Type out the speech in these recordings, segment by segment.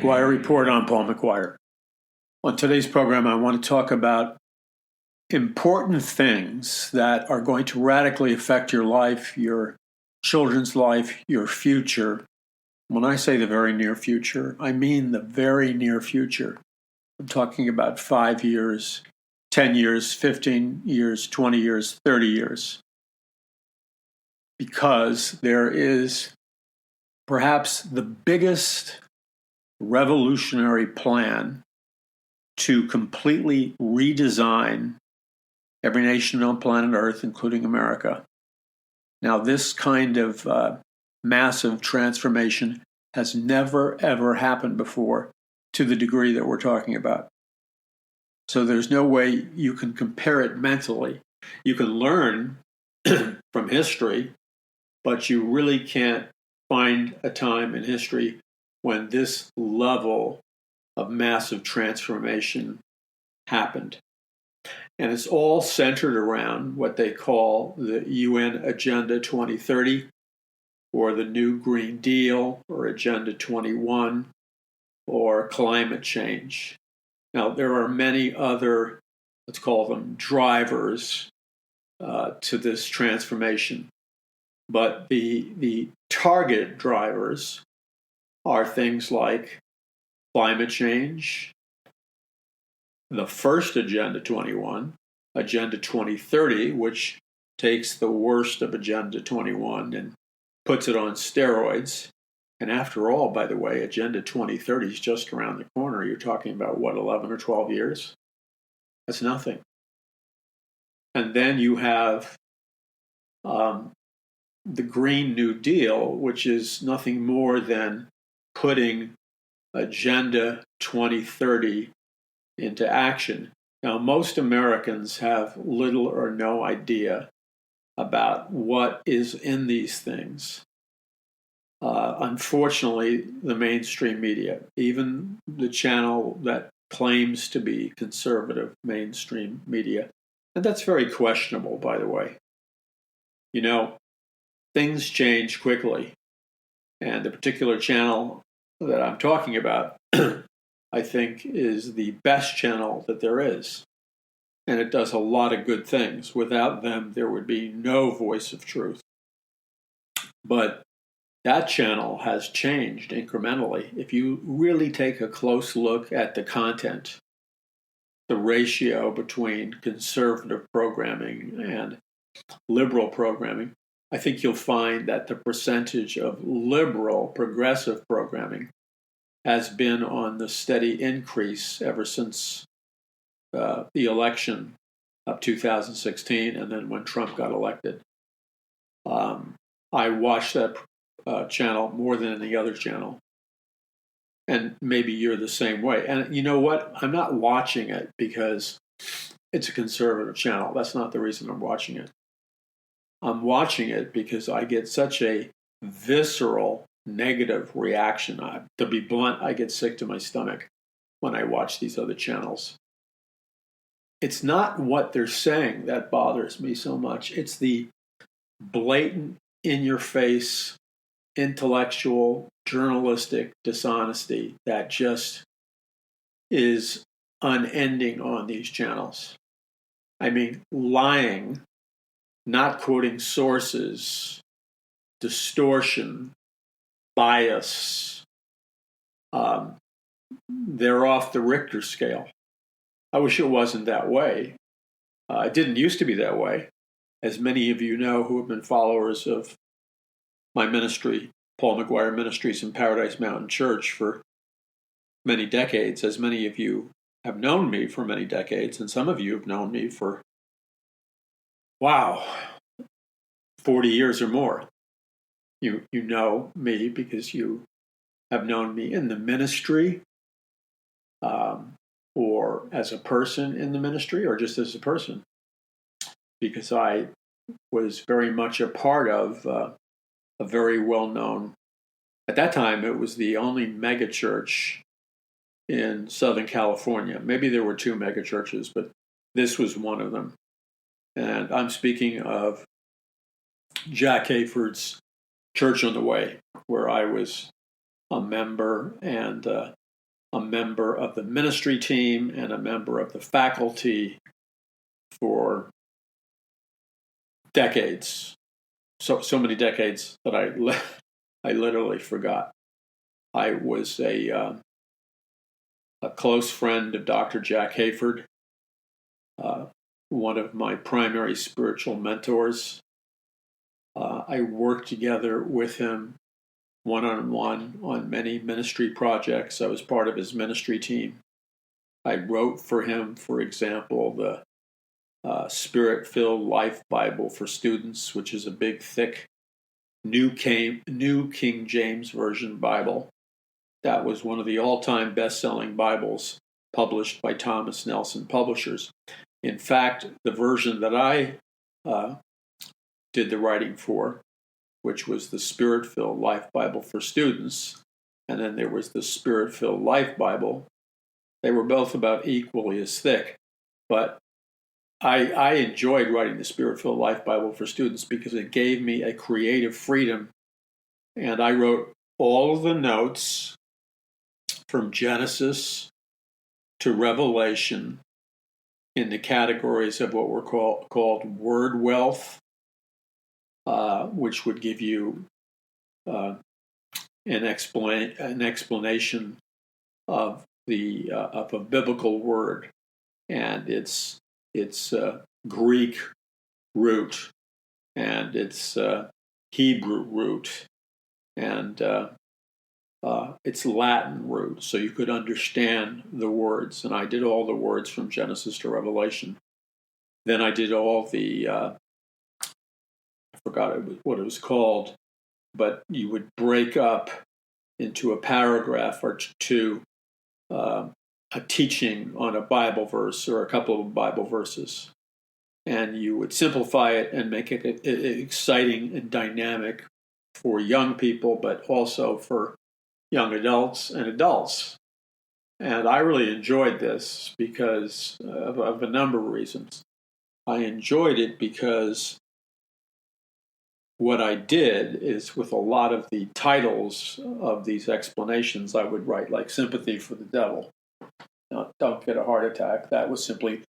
McGuire Report. I'm Paul McGuire. On today's program, I want to talk about important things that are going to radically affect your life, your children's life, your future. When I say the very near future, I mean the very near future. I'm talking about 5 years, 10 years, 15 years, 20 years, 30 years. Because there is perhaps the biggest revolutionary plan to completely redesign every nation on planet Earth, including America. Now, this kind of massive transformation has never, ever happened before to the degree that we're talking about. So there's no way you can compare it mentally. You can learn from history, but you really can't find a time in history when this level of massive transformation happened. And it's all centered around what they call the UN Agenda 2030, or the New Green Deal, or Agenda 21, or climate change. Now, there are many other, let's call them drivers to this transformation. But the target drivers are things like climate change, the first Agenda 21, Agenda 2030, which takes the worst of Agenda 21 and puts it on steroids. And after all, by the way, Agenda 2030 is just around the corner. You're talking about, 11 or 12 years? That's nothing. And then you have the Green New Deal, which is nothing more than putting Agenda 2030 into action. Now, most Americans have little or no idea about what is in these things. Unfortunately, the mainstream media, even the channel that claims to be conservative mainstream media, and that's very questionable, by the way. You know, things change quickly. And the particular channel that I'm talking about, I think, is the best channel that there is. And it does a lot of good things. Without them, there would be no voice of truth. But that channel has changed incrementally. If you really take a close look at the content, the ratio between conservative programming and liberal programming, I think you'll find that the percentage of liberal, progressive programming has been on the steady increase ever since the election of 2016 and then when Trump got elected. I watched that channel more than any other channel. And maybe you're the same way. And you know what? I'm not watching it because it's a conservative channel. That's not the reason I'm watching it. I'm watching it because I get such a visceral negative reaction. To be blunt, I get sick to my stomach when I watch these other channels. It's not what they're saying that bothers me so much. It's the blatant, in-your-face, intellectual, journalistic dishonesty that just is unending on these channels. I mean, lying, not quoting sources, distortion, bias. They're off the Richter scale. I wish it wasn't that way. It didn't used to be that way. As many of you know who have been followers of my ministry, Paul McGuire Ministries in Paradise Mountain Church, for many decades, as many of you have known me for many decades, and some of you have known me for, 40 years or more. You know me because you have known me in the ministry, or as a person in the ministry, or just as a person, because I was very much a part of a very well-known, at that time it was the only megachurch in Southern California. Maybe there were two megachurches, but this was one of them. And I'm speaking of Jack Hayford's Church on the Way, where I was a member and a member of the ministry team and a member of the faculty for decades. So many decades that I literally forgot. I was a close friend of Dr. Jack Hayford, one of my primary spiritual mentors. I worked together with him one-on-one on many ministry projects. I was part of his ministry team. I wrote for him, for example, the Spirit-Filled Life Bible for Students, which is a big, thick, New King James Version Bible. That was one of the all-time best-selling Bibles published by Thomas Nelson Publishers. In fact, the version that I did the writing for, which was the Spirit-Filled Life Bible for Students, and then there was the Spirit-Filled Life Bible. They were both about equally as thick, but I enjoyed writing the Spirit-Filled Life Bible for Students because it gave me a creative freedom, and I wrote all of the notes from Genesis to Revelation in the categories of what were called word wealth, which would give you an explanation of a biblical word and its Greek root and its Hebrew root and its Latin root, so you could understand the words. And I did all the words from Genesis to Revelation. Then I did all the I forgot what it was called, but you would break up into a paragraph or two a teaching on a Bible verse or a couple of Bible verses. And you would simplify it and make it exciting and dynamic for young people, but also for young adults and adults. And I really enjoyed this because of a number of reasons. I enjoyed it because what I did is, with a lot of the titles of these explanations, I would write like Sympathy for the Devil. Now, Don't Get a Heart Attack. That was simply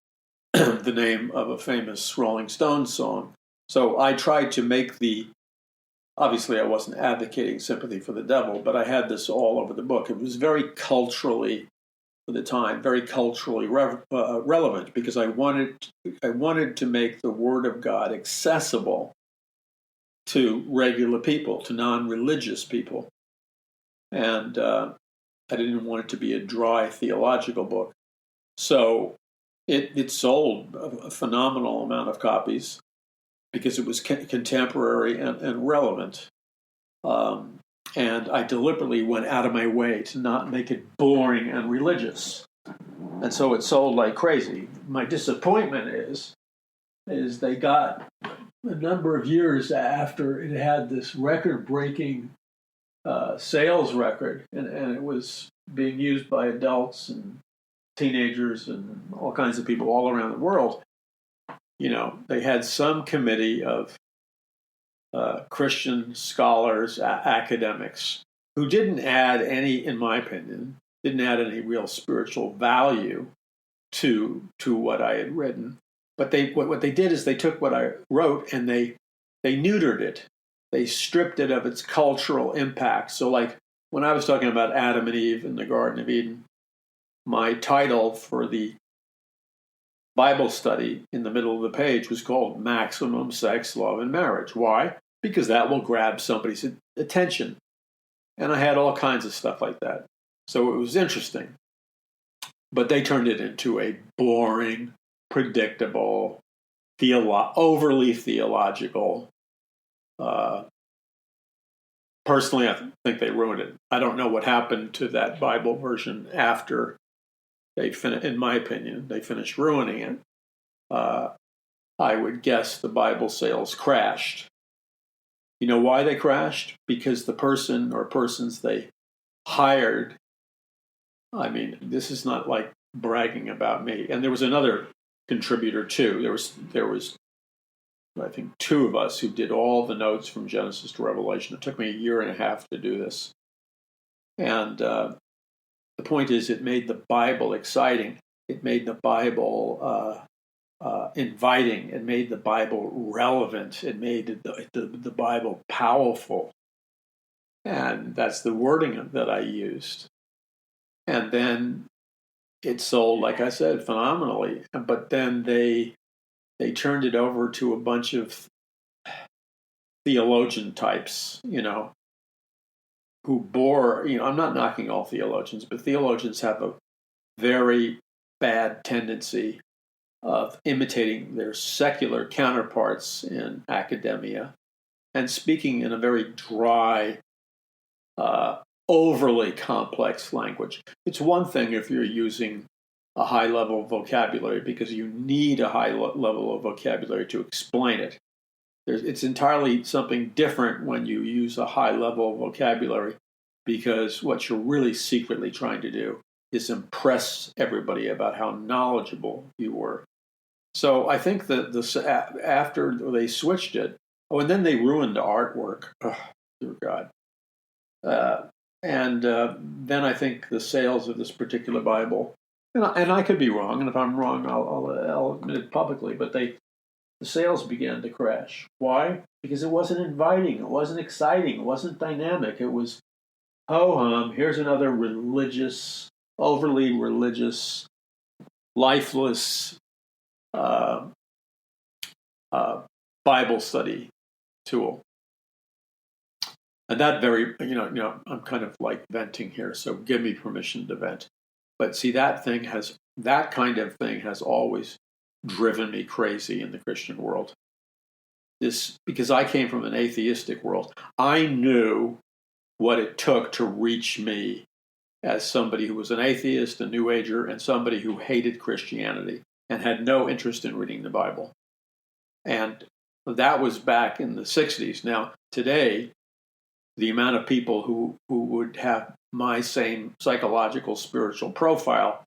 the name of a famous Rolling Stones song. So I tried to make obviously I wasn't advocating Sympathy for the Devil, but I had this all over the book. It was very culturally, for the time, very culturally relevant, because I wanted to make the Word of God accessible to regular people, to non-religious people. And I didn't want it to be a dry theological book. So it sold a phenomenal amount of copies because it was contemporary and relevant. And I deliberately went out of my way to not make it boring and religious. And so it sold like crazy. My disappointment is they got a number of years after it had this record-breaking sales record, and it was being used by adults and teenagers and all kinds of people all around the world. You know, they had some committee of Christian scholars, academics, who didn't add any, in my opinion, real spiritual value to what I had written. But what they did is they took what I wrote and they neutered it. They stripped it of its cultural impact. So like when I was talking about Adam and Eve in the Garden of Eden, my title for the Bible study in the middle of the page was called Maximum Sex, Love, and Marriage. Why? Because that will grab somebody's attention. And I had all kinds of stuff like that. So it was interesting. But they turned it into a boring, predictable, overly theological. Personally, I think they ruined it. I don't know what happened to that Bible version after in my opinion, they finished ruining it. I would guess the Bible sales crashed. You know why they crashed? Because the person or persons they hired, I mean, this is not like bragging about me. And there was another contributor too. There was I think two of us who did all the notes from Genesis to Revelation. It took me a year and a half to do this. And the point is, it made the Bible exciting. It made the Bible inviting. It made the Bible relevant. It made the Bible powerful. And that's the wording that I used. And then it sold, like I said, phenomenally. But then they turned it over to a bunch of theologian types, who bore, I'm not knocking all theologians, but theologians have a very bad tendency of imitating their secular counterparts in academia and speaking in a very dry, overly complex language. It's one thing if you're using a high level of vocabulary because you need a high level of vocabulary to explain it. It's entirely something different when you use a high level of vocabulary because what you're really secretly trying to do is impress everybody about how knowledgeable you were. So I think that after they switched it, and then they ruined the artwork. Oh, dear God. And then I think the sales of this particular Bible, and I could be wrong, and if I'm wrong, I'll admit it publicly, but the sales began to crash. Why? Because it wasn't inviting, it wasn't exciting, it wasn't dynamic. It was, ho-hum, here's another overly religious, lifeless Bible study tool. And that I'm kind of like venting here, so give me permission to vent. But see, that kind of thing has always driven me crazy in the Christian world. Because I came from an atheistic world. I knew what it took to reach me as somebody who was an atheist, a New Ager, and somebody who hated Christianity and had no interest in reading the Bible. And that was back in the 60s. Now, today, the amount of people who would have my same psychological, spiritual profile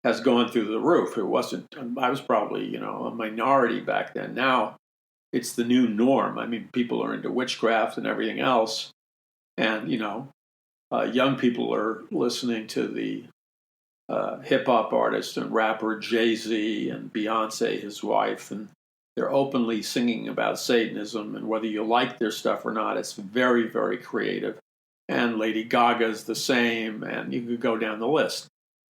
has gone through the roof. I was probably, a minority back then. Now it's the new norm. I mean, people are into witchcraft and everything else. And, young people are listening to the hip hop artist and rapper Jay-Z and Beyonce, his wife, and they're openly singing about Satanism, and whether you like their stuff or not, it's very, very creative. And Lady Gaga's the same, and you could go down the list.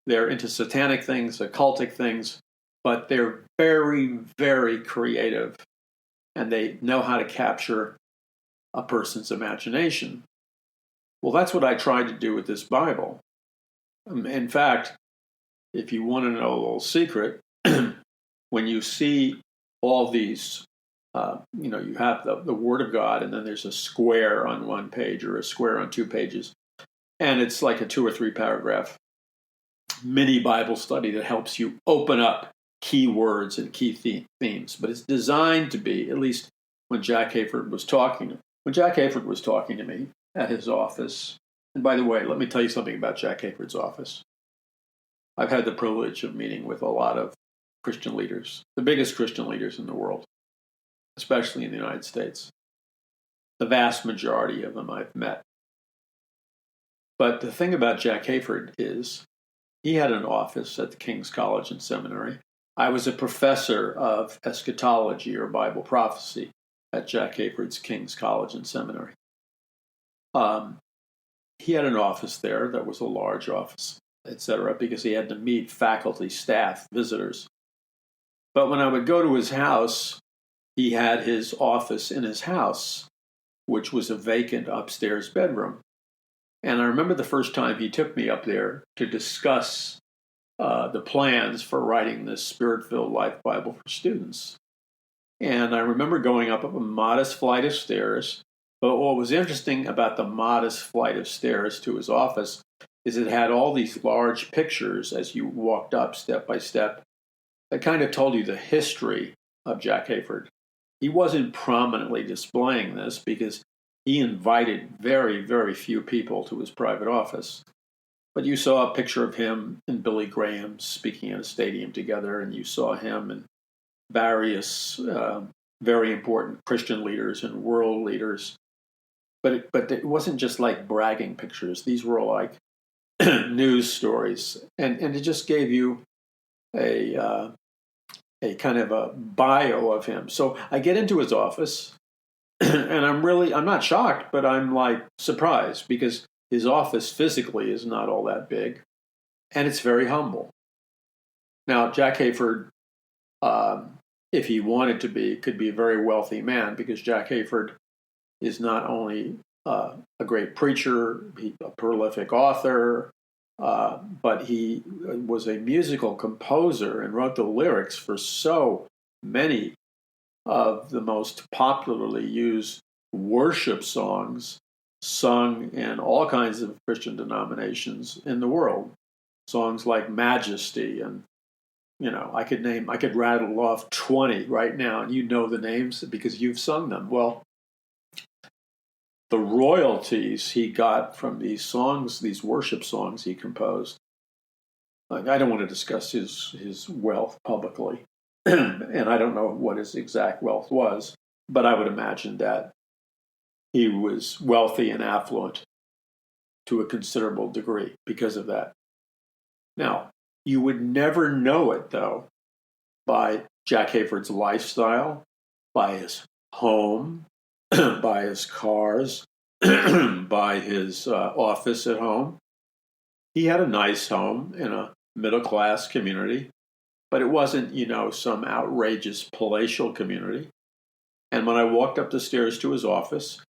They're into satanic things, occultic things, but they're very, very creative, and they know how to capture a person's imagination. Well, that's what I tried to do with this Bible. In fact, if you want to know a little secret, when you see all these, you have the Word of God, and then there's a square on one page or a square on 2 pages, and it's like a 2 or 3 paragraph mini Bible study that helps you open up key words and key themes. But it's designed to be, at least when Jack Hayford was talking to me at his office. And by the way, let me tell you something about Jack Hayford's office. I've had the privilege of meeting with a lot of Christian leaders, the biggest Christian leaders in the world, especially in the United States. The vast majority of them I've met. But the thing about Jack Hayford is he had an office at the King's College and Seminary. I was a professor of eschatology or Bible prophecy at Jack Hayford's King's College and Seminary. He had an office there that was a large office, etc., because he had to meet faculty, staff, visitors. But when I would go to his house, he had his office in his house, which was a vacant upstairs bedroom. And I remember the first time he took me up there to discuss the plans for writing this Spirit-Filled Life Bible for students. And I remember going up a modest flight of stairs. But what was interesting about the modest flight of stairs to his office is it had all these large pictures as you walked up step by step that kind of told you the history of Jack Hayford. He wasn't prominently displaying this because he invited very, very few people to his private office. But you saw a picture of him and Billy Graham speaking in a stadium together, and you saw him and various very important Christian leaders and world leaders. But it wasn't just like bragging pictures. These were like news stories, and it just gave you a kind of a bio of him. So I get into his office, and I'm not shocked, but I'm like surprised because his office physically is not all that big, and it's very humble. Now, Jack Hayford, if he wanted to be, could be a very wealthy man because Jack Hayford is not only a great preacher, a prolific author, but he was a musical composer and wrote the lyrics for so many of the most popularly used worship songs sung in all kinds of Christian denominations in the world. Songs like Majesty, and I could rattle off 20 right now, and you know the names because you've sung them. Well, the royalties he got from these songs, these worship songs he composed. Like, I don't want to discuss his wealth publicly, and I don't know what his exact wealth was, but I would imagine that he was wealthy and affluent to a considerable degree because of that. Now, you would never know it, though, by Jack Hayford's lifestyle, by his home, by his cars, by his office at home. He had a nice home in a middle-class community, but it wasn't, some outrageous palatial community. And when I walked up the stairs to his office,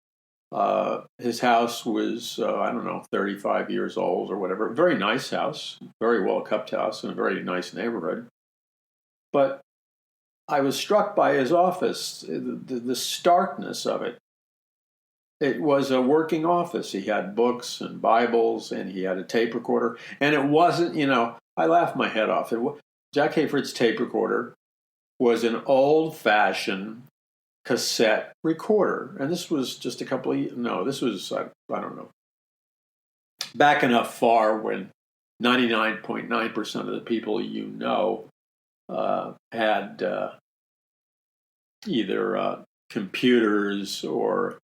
his house was, 35 years old or whatever. Very nice house, very well-kept house in a very nice neighborhood. But I was struck by his office, the starkness of it. It was a working office. He had books and Bibles, and he had a tape recorder. And it wasn't, I laughed my head off. Jack Hayford's tape recorder was an old-fashioned cassette recorder. And this was just this was, I don't know, back enough far when 99.9% of the people had either computers or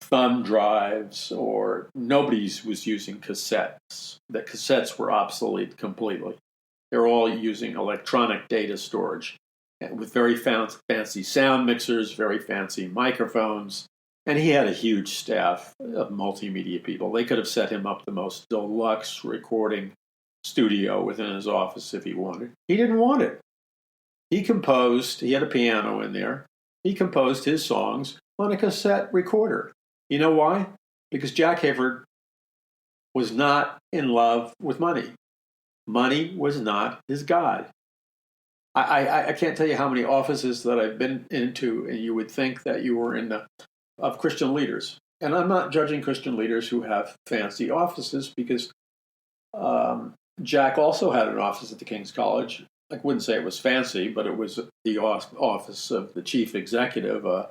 thumb drives, or nobody was using cassettes. The cassettes were obsolete completely. They were all using electronic data storage with very fancy sound mixers, very fancy microphones. And he had a huge staff of multimedia people. They could have set him up the most deluxe recording studio within his office if he wanted. He didn't want it. He had a piano in there. He composed his songs on a cassette recorder. You know why? Because Jack Hayford was not in love with money. Money was not his God. I can't tell you how many offices that I've been into, and you would think that you were of Christian leaders. And I'm not judging Christian leaders who have fancy offices, because Jack also had an office at the King's College. I wouldn't say it was fancy, but it was the office of the chief executive of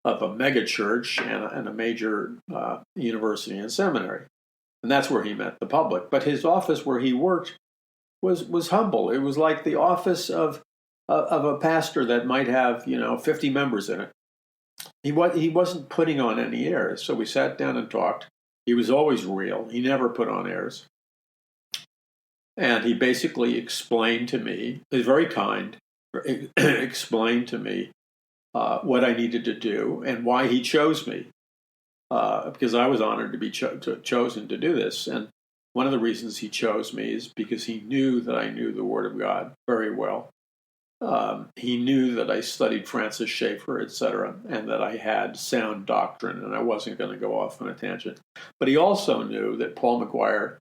a mega church and a major university and seminary. And that's where he met the public. But his office where he worked was humble. It was like the office of a pastor that might have 50 members in it. He wasn't putting on any airs. So we sat down and talked. He was always real. He never put on airs. And he basically explained to me, he was very kind, explained to me what I needed to do and why he chose me, because I was honored to be chosen to do this. And one of the reasons he chose me is because he knew that I knew the Word of God very well. He knew that I studied Francis Schaeffer, etc., and that I had sound doctrine, and I wasn't going to go off on a tangent. But he also knew that Paul McGuire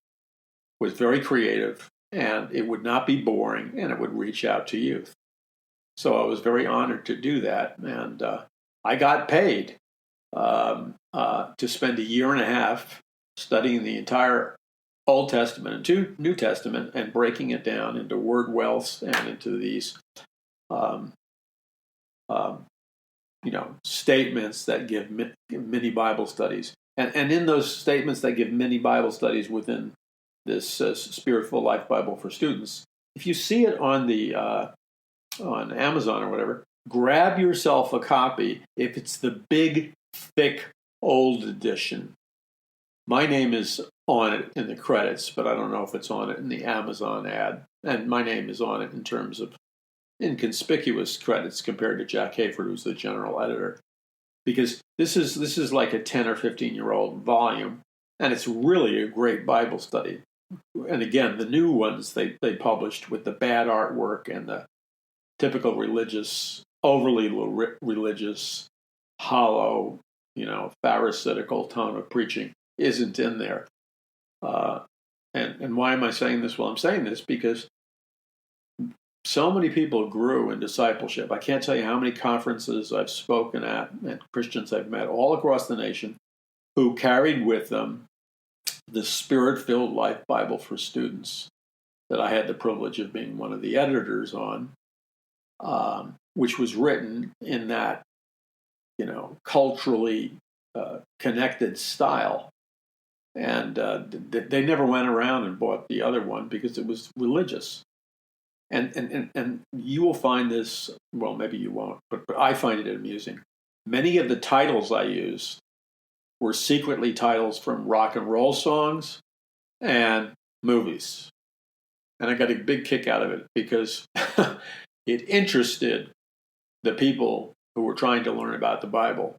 was very creative, and it would not be boring, and it would reach out to youth. So I was very honored to do that, and I got paid to spend a year and a half studying the entire Old Testament and New Testament and breaking it down into word wealths and into these statements that give mini Bible studies. And in those statements that give mini Bible studies within this Spirit-Filled Life Bible for Students, if you see it on on Amazon or whatever, grab yourself a copy if it's the big, thick, old edition. My name is on it in the credits, but I don't know if it's on it in the Amazon ad. And my name is on it in terms of inconspicuous credits compared to Jack Hayford, who's the general editor. Because this is like a 10 or 15-year-old volume, and it's really a great Bible study. And again, the new ones they published with the bad artwork and the typical religious, overly religious, hollow, pharisaical tone of preaching isn't in there. And why am I saying this? Well, I'm saying this because so many people grew in discipleship. I can't tell you how many conferences I've spoken at and Christians I've met all across the nation who carried with them the Spirit-Filled Life Bible for Students that I had the privilege of being one of the editors on, which was written in that, culturally connected style. And they never went around and bought the other one because it was religious. And you will find this, well, maybe you won't, but I find it amusing. Many of the titles I used were secretly titles from rock and roll songs and movies. And I got a big kick out of it because it interested the people who were trying to learn about the Bible.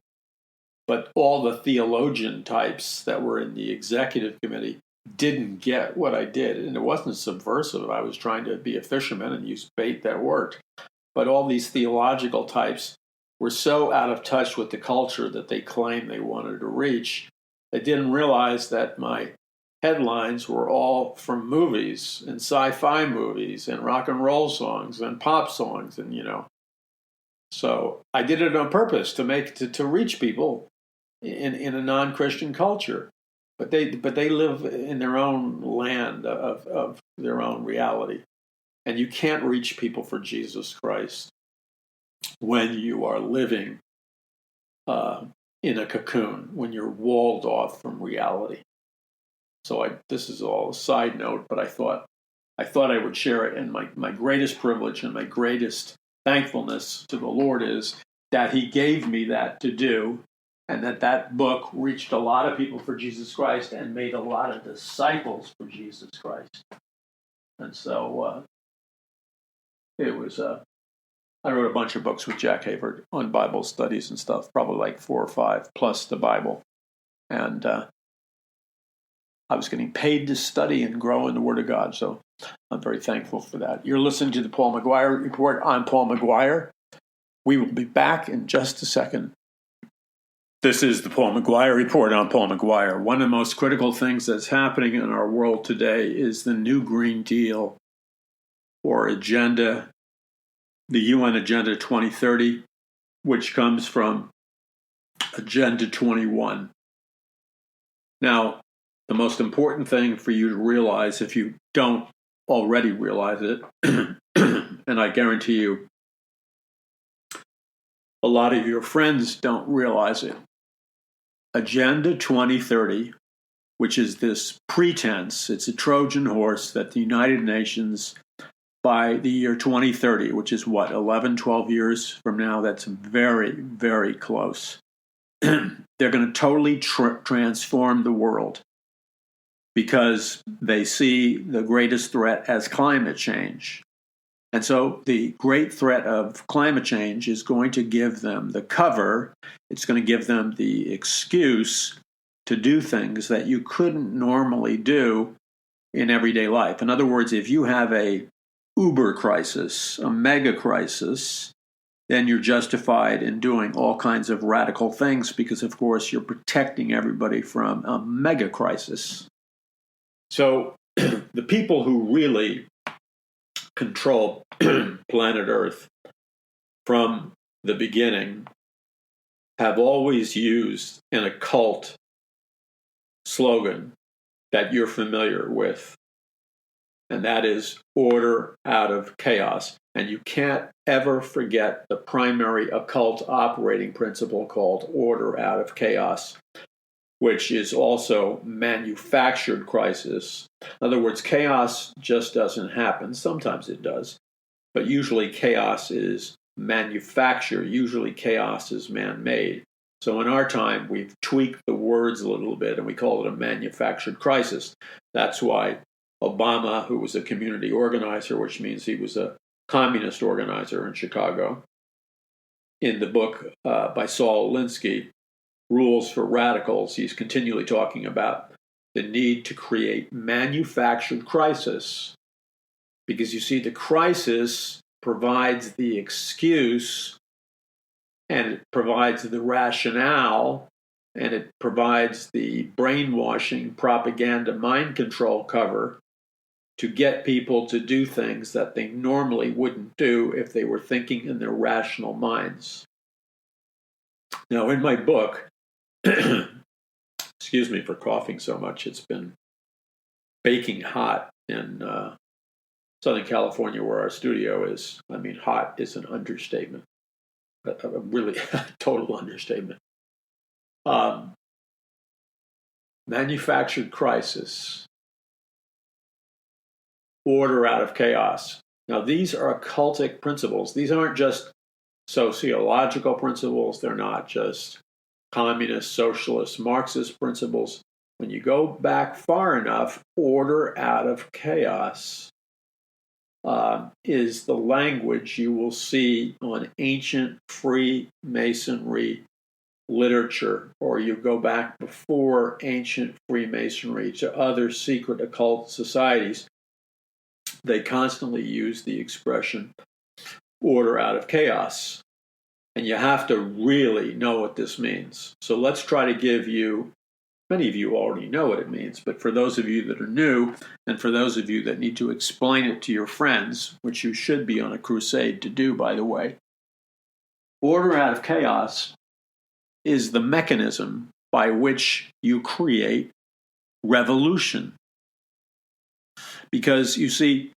But all the theologian types that were in the executive committee didn't get what I did. And it wasn't subversive. I was trying to be a fisherman and use bait that worked. But all these theological types were so out of touch with the culture that they claimed they wanted to reach. They didn't realize that my headlines were all from movies and sci-fi movies and rock and roll songs and pop songs. And, so I did it on purpose to reach people in a non-Christian culture. But they live in their own land of their own reality. And you can't reach people for Jesus Christ when you are living in a cocoon, when you're walled off from reality. So this is all a side note, but I thought I would share it. And my greatest privilege and my greatest thankfulness to the Lord is that He gave me that to do, and that book reached a lot of people for Jesus Christ and made a lot of disciples for Jesus Christ. And so it was, I wrote a bunch of books with Jack Hayford on Bible studies and stuff, probably like 4 or 5, plus the Bible. And I was getting paid to study and grow in the Word of God, so I'm very thankful for that. You're listening to the Paul McGuire Report. I'm Paul McGuire. We will be back in just a second. This is the Paul McGuire Report. I'm Paul McGuire. One of the most critical things that's happening in our world today is the new Green Deal or agenda, the UN Agenda 2030, which comes from Agenda 21. Now, the most important thing for you to realize, if you don't already realize it, and I guarantee you a lot of your friends don't realize it, Agenda 2030, which is this pretense, it's a Trojan horse that the United Nations, by the year 2030, which is 11, 12 years from now, that's very, very close. They're going to totally transform the world because they see the greatest threat as climate change. And so the great threat of climate change is going to give them the cover. It's going to give them the excuse to do things that you couldn't normally do in everyday life. In other words, if you have a uber crisis, a mega crisis, then you're justified in doing all kinds of radical things because, of course, you're protecting everybody from a mega crisis. So the people who really control planet Earth from the beginning have always used an occult slogan that you're familiar with, and that is order out of chaos. And you can't ever forget the primary occult operating principle called order out of chaos, which is also manufactured crisis. In other words, chaos just doesn't happen. Sometimes it does, but usually chaos is manufactured. Usually chaos is man-made. So in our time, we've tweaked the words a little bit and we call it a manufactured crisis. That's why Obama, who was a community organizer, which means he was a communist organizer in Chicago, in the book by Saul Alinsky, Rules for Radicals, he's continually talking about the need to create manufactured crisis. Because you see, the crisis provides the excuse and it provides the rationale and it provides the brainwashing, propaganda, mind control cover to get people to do things that they normally wouldn't do if they were thinking in their rational minds. Now, in my book, excuse me for coughing so much, it's been baking hot in Southern California where our studio is. I mean, hot is an understatement, a really total understatement. Manufactured crisis, order out of chaos. Now, these are occultic principles. These aren't just sociological principles. They're not just communist, socialist, Marxist principles. When you go back far enough, order out of chaos is the language you will see on ancient Freemasonry literature, or you go back before ancient Freemasonry to other secret occult societies. They constantly use the expression order out of chaos. And you have to really know what this means. So let's try to give you, many of you already know what it means, but for those of you that are new, and for those of you that need to explain it to your friends, which you should be on a crusade to do, by the way, order out of chaos is the mechanism by which you create revolution. Because you see,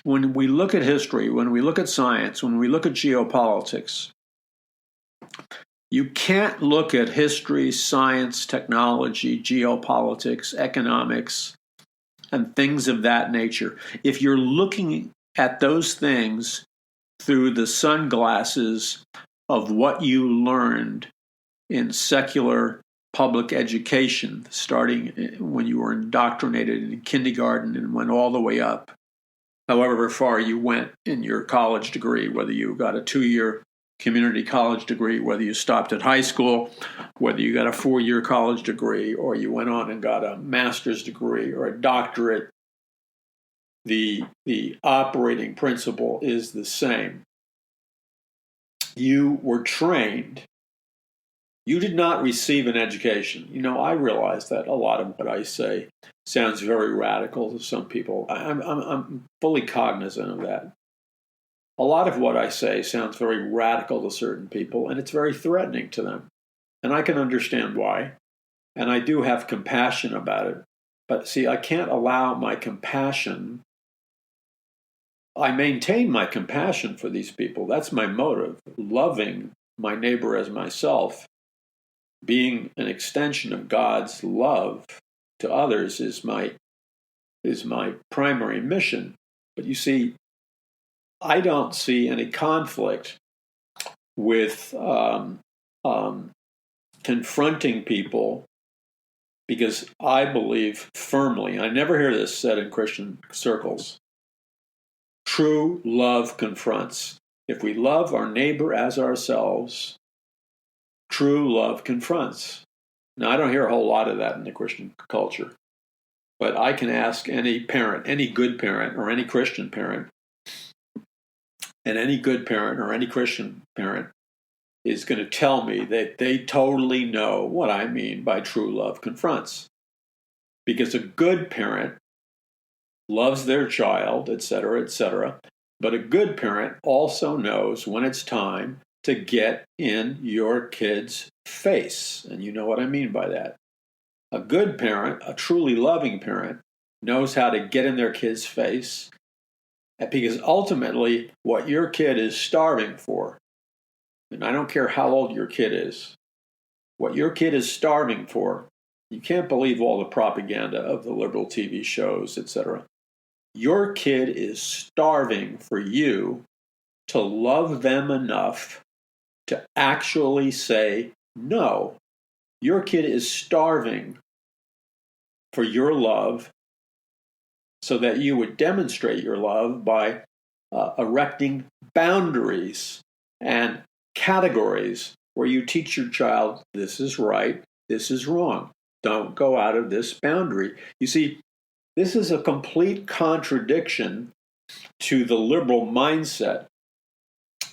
when we look at history, when we look at science, when we look at geopolitics, you can't look at history, science, technology, geopolitics, economics, and things of that nature if you're looking at those things through the sunglasses of what you learned in secular public education, starting when you were indoctrinated in kindergarten and went all the way up, however far you went in your college degree, whether you got a 2-year community college degree, whether you stopped at high school, whether you got a 4-year college degree, or you went on and got a master's degree or a doctorate, the operating principle is the same. You were trained. You did not receive an education. You know, I realize that a lot of what I say sounds very radical to some people. I'm fully cognizant of that. A lot of what I say sounds very radical to certain people, and it's very threatening to them. And I can understand why. And I do have compassion about it. But see, I can't allow my compassion. I maintain my compassion for these people. That's my motive. Loving my neighbor as myself, being an extension of God's love to others is my primary mission. But you see, I don't see any conflict with confronting people, because I believe firmly, I never hear this said in Christian circles, true love confronts. If we love our neighbor as ourselves, true love confronts. Now, I don't hear a whole lot of that in the Christian culture, but I can ask any parent, any good parent or any Christian parent, and any good parent or any Christian parent is going to tell me that they totally know what I mean by true love confronts. Because a good parent loves their child, etc., but a good parent also knows when it's time to get in your kid's face. And you know what I mean by that. A good parent, a truly loving parent, knows how to get in their kid's face, because ultimately what your kid is starving for, and I don't care how old your kid is, what your kid is starving for, you can't believe all the propaganda of the liberal TV shows, etc. Your kid is starving for you to love them enough to actually say, No, your kid is starving for your love, so that you would demonstrate your love by erecting boundaries and categories where you teach your child, this is right, this is wrong. Don't go out of this boundary. You see, this is a complete contradiction to the liberal mindset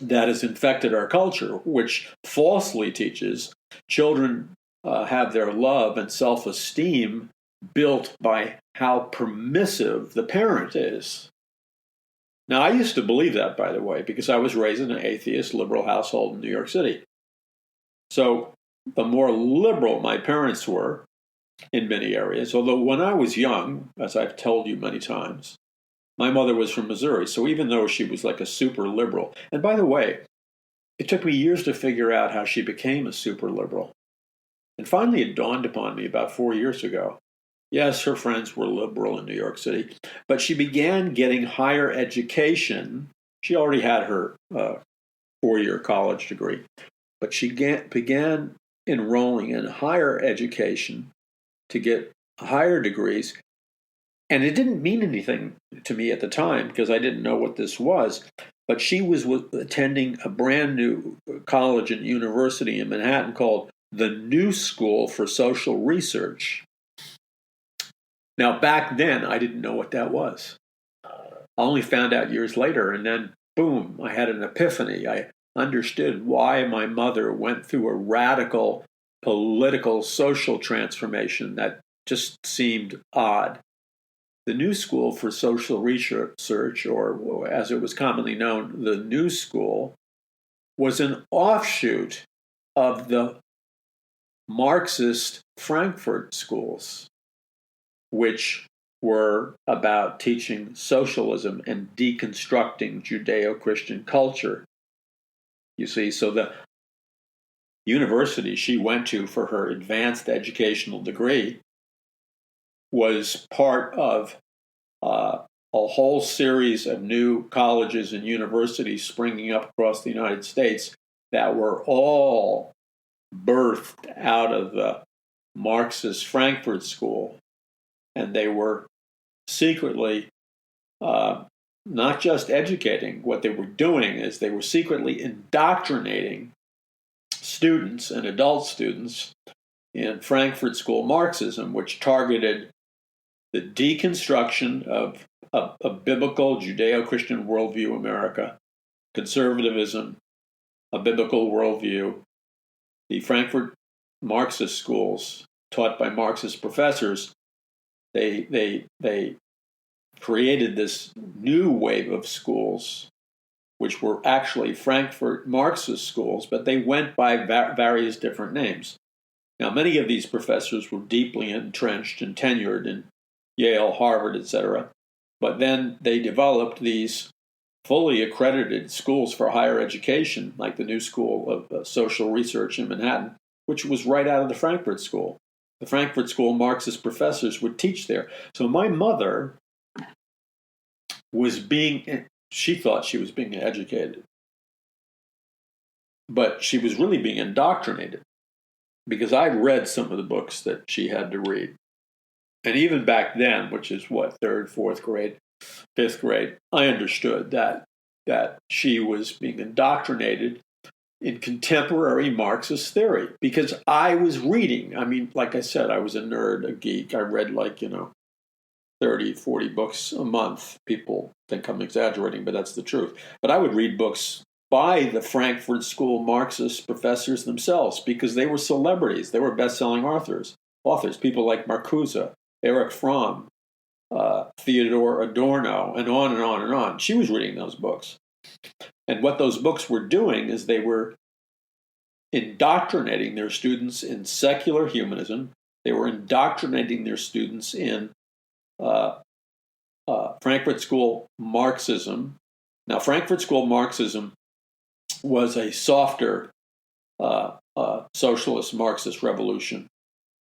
that has infected our culture, which falsely teaches children have their love and self-esteem built by how permissive the parent is. Now, I used to believe that, by the way, because I was raised in an atheist liberal household in New York City. So the more liberal my parents were in many areas, although when I was young, as I've told you many times, my mother was from Missouri. So even though she was like a super liberal, and by the way, it took me years to figure out how she became a super liberal. And finally, it dawned upon me about 4 years ago. Yes, her friends were liberal in New York City, but she began getting higher education. She already had her 4-year college degree, but she began enrolling in higher education to get higher degrees. And it didn't mean anything to me at the time because I didn't know what this was. But she was attending a brand new college and university in Manhattan called the New School for Social Research. Now, back then, I didn't know what that was. I only found out years later, and then, boom, I had an epiphany. I understood why my mother went through a radical political, social transformation that just seemed odd. The New School for Social Research, or as it was commonly known, the New School, was an offshoot of the Marxist Frankfurt schools, which were about teaching socialism and deconstructing Judeo-Christian culture. You see, so the university she went to for her advanced educational degree was part of a whole series of new colleges and universities springing up across the United States that were all birthed out of the Marxist Frankfurt School. And they were secretly not just educating. What they were doing is they were secretly indoctrinating students and adult students in Frankfurt School Marxism, which targeted the deconstruction of a biblical Judeo-Christian worldview America, conservatism, a biblical worldview. The Frankfurt Marxist schools, taught by Marxist professors, they created this new wave of schools, which were actually Frankfurt Marxist schools, but they went by various different names. Now, many of these professors were deeply entrenched and tenured in Yale, Harvard, etc. But then they developed these fully accredited schools for higher education, like the New School of Social Research in Manhattan, which was right out of the Frankfurt School. The Frankfurt School Marxist professors would teach there. So my mother she thought she was being educated, but she was really being indoctrinated, because I read some of the books that she had to read. And even back then, which is what, 3rd, 4th grade, 5th grade, I understood that she was being indoctrinated in contemporary Marxist theory, because I was reading. I mean, like I said, I was a nerd, a geek. I read 30, 40 books a month. People think I'm exaggerating, but that's the truth. But I would read books by the Frankfurt School Marxist professors themselves, because they were celebrities. They were best-selling authors, people like Marcuse, Erich Fromm, Theodor Adorno, and on and on and on. She was reading those books. And what those books were doing is they were indoctrinating their students in secular humanism. They were indoctrinating their students in Frankfurt School Marxism. Now, Frankfurt School Marxism was a softer socialist Marxist revolution,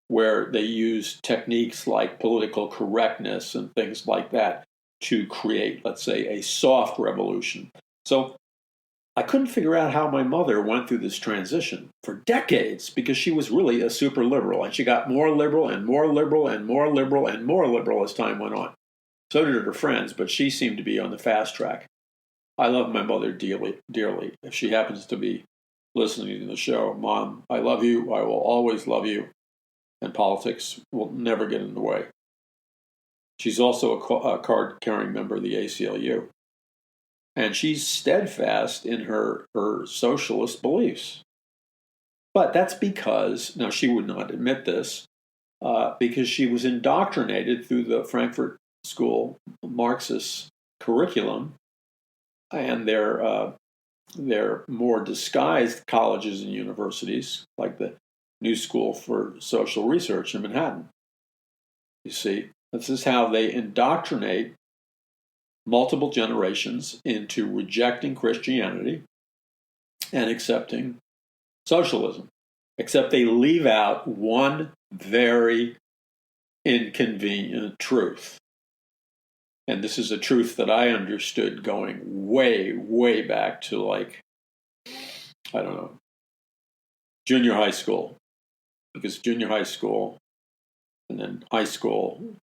where they used techniques like political correctness and things like that to create, let's say, a soft revolution. So I couldn't figure out how my mother went through this transition for decades because she was really a super liberal, and she got more liberal and more liberal and more liberal and more liberal as time went on. So did her friends, but she seemed to be on the fast track. I love my mother dearly, dearly. If she happens to be listening to the show, Mom, I love you. I will always love you, and politics will never get in the way. She's also a card-carrying member of the ACLU. And she's steadfast in her socialist beliefs. But that's because, now she would not admit this, because she was indoctrinated through the Frankfurt School Marxist curriculum and their more disguised colleges and universities, like the New School for Social Research in Manhattan. You see, this is how they indoctrinate multiple generations into rejecting Christianity and accepting socialism, except they leave out one very inconvenient truth. And this is a truth that I understood going way, way back to, like, I don't know, junior high school. Because junior high school and then high school,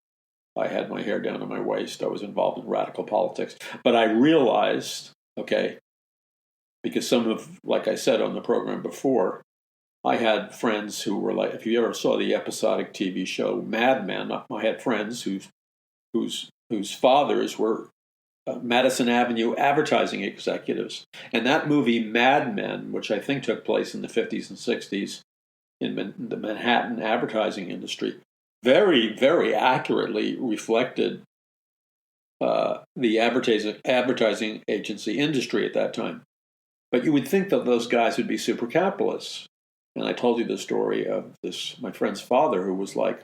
I had my hair down to my waist. I was involved in radical politics. But I realized, okay, because like I said on the program before, I had friends who were like, if you ever saw the episodic TV show Mad Men, I had friends whose fathers were Madison Avenue advertising executives. And that movie Mad Men, which I think took place in the 50s and 60s in the Manhattan advertising industry, very, very accurately reflected the advertising agency industry at that time. But you would think that those guys would be super capitalists. And I told you the story of my friend's father, who was like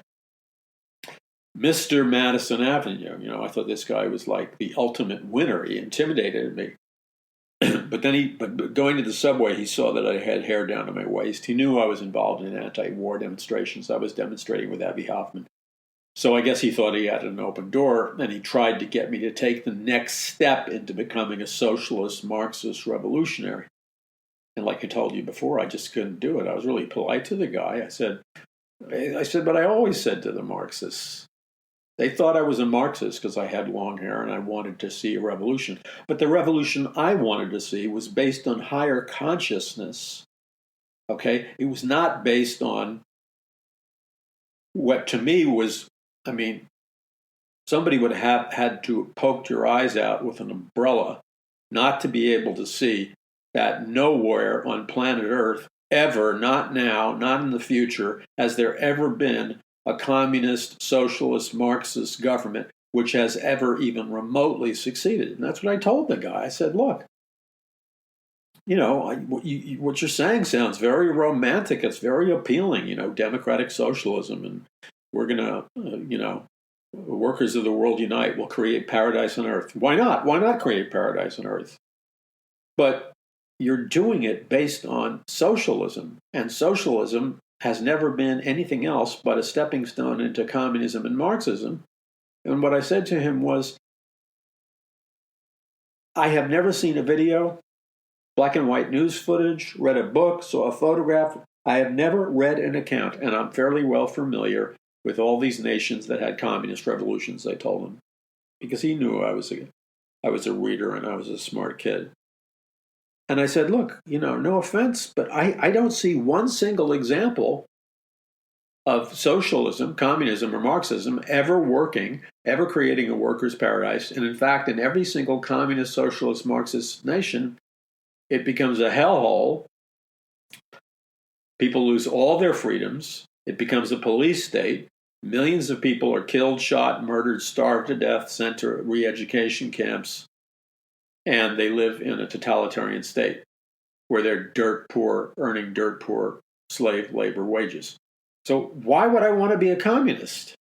Mr. Madison Avenue. You know, I thought this guy was like the ultimate winner. He intimidated me. But going to the subway, he saw that I had hair down to my waist. He knew I was involved in anti-war demonstrations. I was demonstrating with Abbie Hoffman. So I guess he thought he had an open door, and he tried to get me to take the next step into becoming a socialist, Marxist revolutionary. And like I told you before, I just couldn't do it. I was really polite to the guy. I said, but I always said to the Marxists, they thought I was a Marxist because I had long hair and I wanted to see a revolution. But the revolution I wanted to see was based on higher consciousness. Okay? It was not based on what to me was, somebody would have had to have poked your eyes out with an umbrella not to be able to see that nowhere on planet Earth ever, not now, not in the future, has there ever been a communist, socialist, Marxist government which has ever even remotely succeeded. And that's what I told the guy. I said, look, what you're saying sounds very romantic. It's very appealing, democratic socialism. And we're going to, workers of the world unite. We'll create paradise on earth. Why not? Why not create paradise on earth? But you're doing it based on socialism. And socialism has never been anything else but a stepping stone into communism and Marxism. And what I said to him was, I have never seen a video, black and white news footage, read a book, saw a photograph. I have never read an account, and I'm fairly well familiar with all these nations that had communist revolutions, I told him, because he knew I was a reader and I was a smart kid. And I said, look, no offense, but I don't see one single example of socialism, communism, or Marxism ever working, ever creating a workers' paradise. And in fact, in every single communist, socialist, Marxist nation, it becomes a hellhole. People lose all their freedoms. It becomes a police state. Millions of people are killed, shot, murdered, starved to death, sent to re-education camps. And they live in a totalitarian state where they're dirt poor, earning dirt poor slave labor wages. So why would I want to be a communist?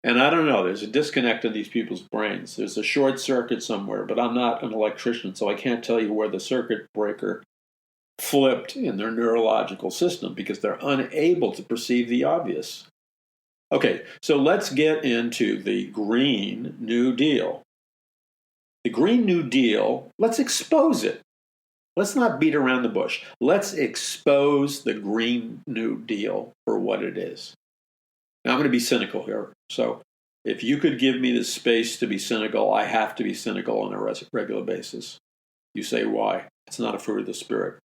And I don't know, there's a disconnect in these people's brains. There's a short circuit somewhere, but I'm not an electrician, so I can't tell you where the circuit breaker flipped in their neurological system because they're unable to perceive the obvious. Okay, so let's get into the Green New Deal. The Green New Deal, let's expose it. Let's not beat around the bush. Let's expose the Green New Deal for what it is. Now, I'm going to be cynical here. So if you could give me the space to be cynical, I have to be cynical on a regular basis. You say, why? It's not a fruit of the Spirit.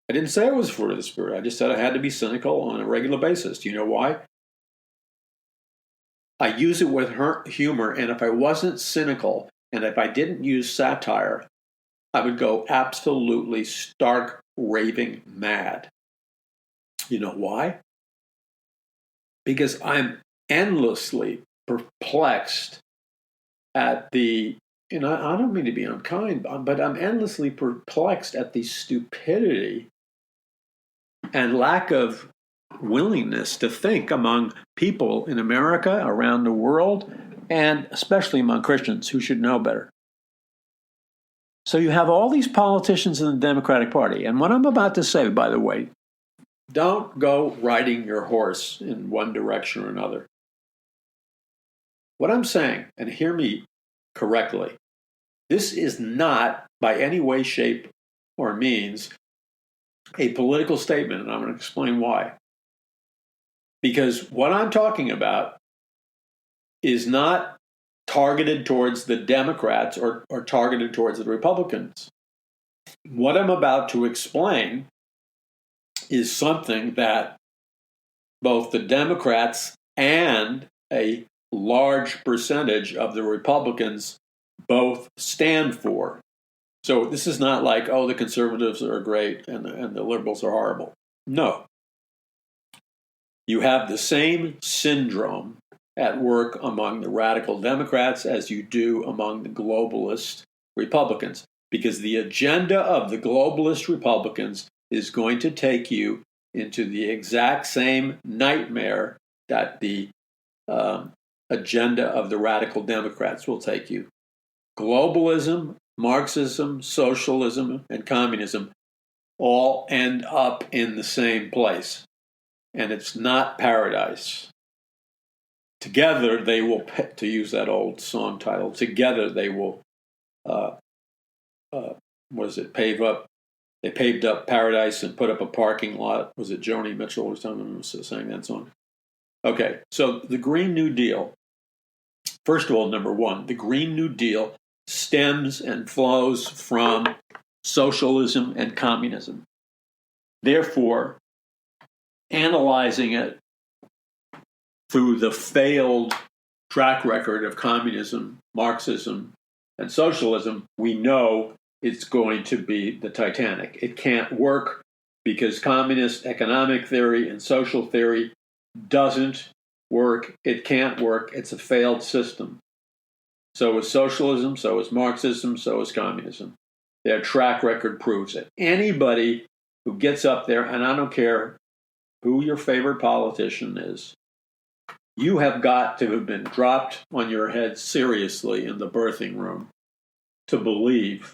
I didn't say it was a fruit of the Spirit. I just said I had to be cynical on a regular basis. Do you know why? I use it with humor, and if I wasn't cynical, and if I didn't use satire, I would go absolutely stark, raving mad. You know why? Because I'm endlessly perplexed at the, I don't mean to be unkind, but I'm endlessly perplexed at the stupidity and lack of willingness to think among people in America, around the world, and especially among Christians who should know better. So you have all these politicians in the Democratic Party. And what I'm about to say, by the way, don't go riding your horse in one direction or another. What I'm saying, and hear me correctly, this is not by any way, shape, or means a political statement, and I'm going to explain why. Because what I'm talking about is not targeted towards the Democrats or targeted towards the Republicans. What I'm about to explain is something that both the Democrats and a large percentage of the Republicans both stand for. So this is not like, oh, the conservatives are great and the liberals are horrible. No. You have the same syndrome at work among the radical Democrats as you do among the globalist Republicans, because the agenda of the globalist Republicans is going to take you into the exact same nightmare that the agenda of the radical Democrats will take you. Globalism, Marxism, socialism, and communism all end up in the same place. And it's not paradise. Together they will, to use that old song title, together they will, pave up. They paved up paradise and put up a parking lot. Was it Joni Mitchell or someone who sang that song? Okay, so the Green New Deal. First of all, number one, the Green New Deal stems and flows from socialism and communism. Therefore, analyzing it through the failed track record of communism, Marxism, and socialism, we know it's going to be the Titanic. It can't work because communist economic theory and social theory doesn't work. It can't work. It's a failed system. So is socialism, so is Marxism, so is communism. Their track record proves it. Anybody who gets up there, and I don't care who your favorite politician is, you have got to have been dropped on your head seriously in the birthing room to believe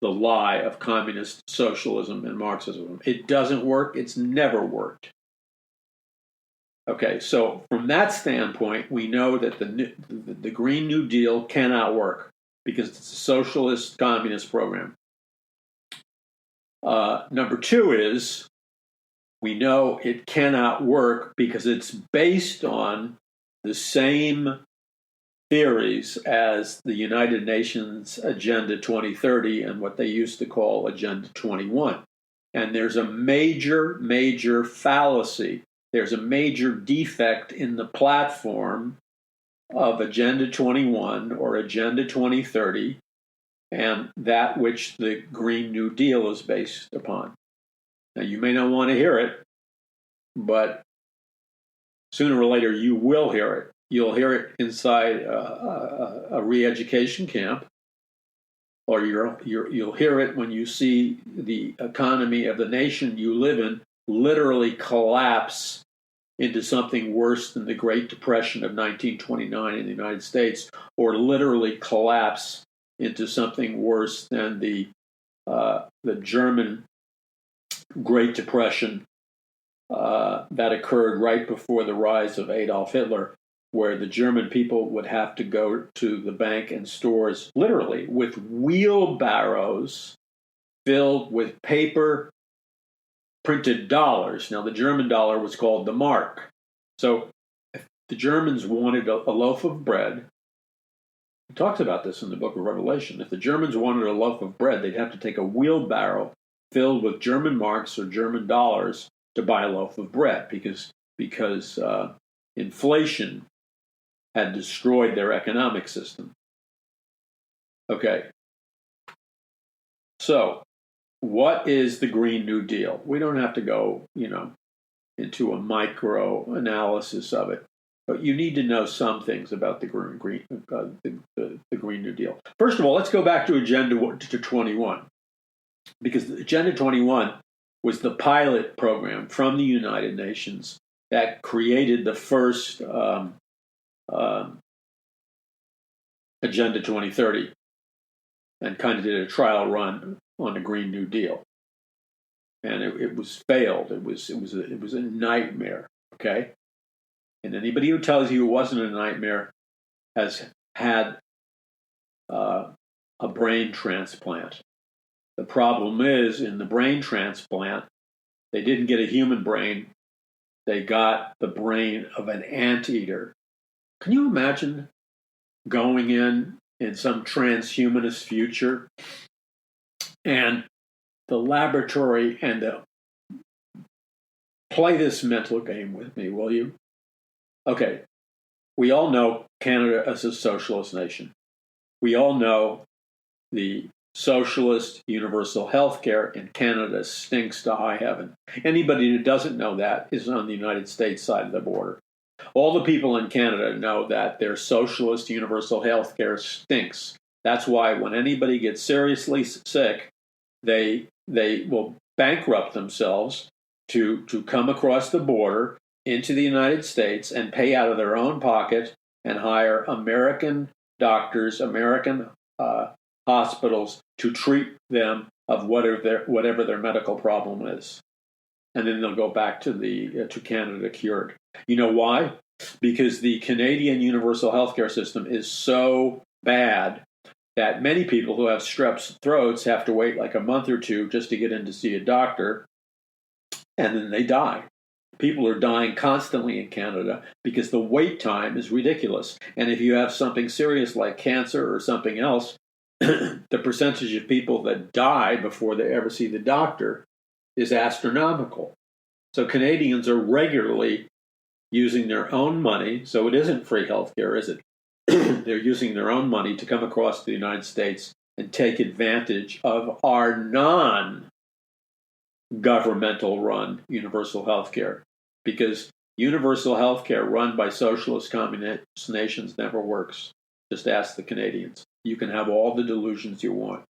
the lie of communist socialism and Marxism. It doesn't work. It's never worked. Okay, so from that standpoint, we know that the Green New Deal cannot work because it's a socialist communist program. Number two is we know it cannot work because it's based on the same theories as the United Nations Agenda 2030 and what they used to call Agenda 21. And there's a major fallacy. There's a major defect in the platform of Agenda 21 or Agenda 2030 and that which the Green New Deal is based upon. Now, you may not want to hear it, but sooner or later you will hear it. You'll hear it inside a re-education camp, or you'll hear it when you see the economy of the nation you live in literally collapse into something worse than the Great Depression of 1929 in the United States, or literally collapse into something worse than the German Great Depression that occurred right before the rise of Adolf Hitler, where the German people would have to go to the bank and stores literally with wheelbarrows filled with paper printed dollars. Now, the German dollar was called the mark. So if the Germans wanted a loaf of bread, he talks about this in the book of Revelation. If the Germans wanted a loaf of bread, they'd have to take a wheelbarrow filled with German marks or German dollars to buy a loaf of bread because inflation had destroyed their economic system. Okay. So, what is the Green New Deal? We don't have to go, into a micro analysis of it, but you need to know some things about the Green New Deal. First of all, let's go back to Agenda 21, because Agenda 21 was the pilot program from the United Nations that created the first Agenda 2030 and kind of did a trial run on the Green New Deal. And it was failed. It was a nightmare. Okay, and anybody who tells you it wasn't a nightmare has had a brain transplant. The problem is, in the brain transplant, they didn't get a human brain. They got the brain of an anteater. Can you imagine going in some transhumanist future and the laboratory and play this mental game with me, will you? Okay, we all know Canada is a socialist nation. We all know the socialist universal health care in Canada stinks to high heaven. Anybody who doesn't know that is on the United States side of the border. All the people in Canada know that their socialist universal health care stinks. That's why when anybody gets seriously sick, they will bankrupt themselves to come across the border into the United States and pay out of their own pocket and hire American doctors, American hospitals to treat them of whatever their medical problem is, and then they'll go back to Canada cured. You know why? Because the Canadian universal healthcare system is so bad that many people who have strep throats have to wait like a month or two just to get in to see a doctor, and then they die. People are dying constantly in Canada because the wait time is ridiculous. And if you have something serious like cancer or something else, the percentage of people that die before they ever see the doctor is astronomical. So Canadians are regularly using their own money, so it isn't free healthcare, is it? They're using their own money to come across to the United States and take advantage of our non-governmental run universal healthcare. Because universal healthcare run by socialist communist nations never works. Just ask the Canadians. You can have all the delusions you want.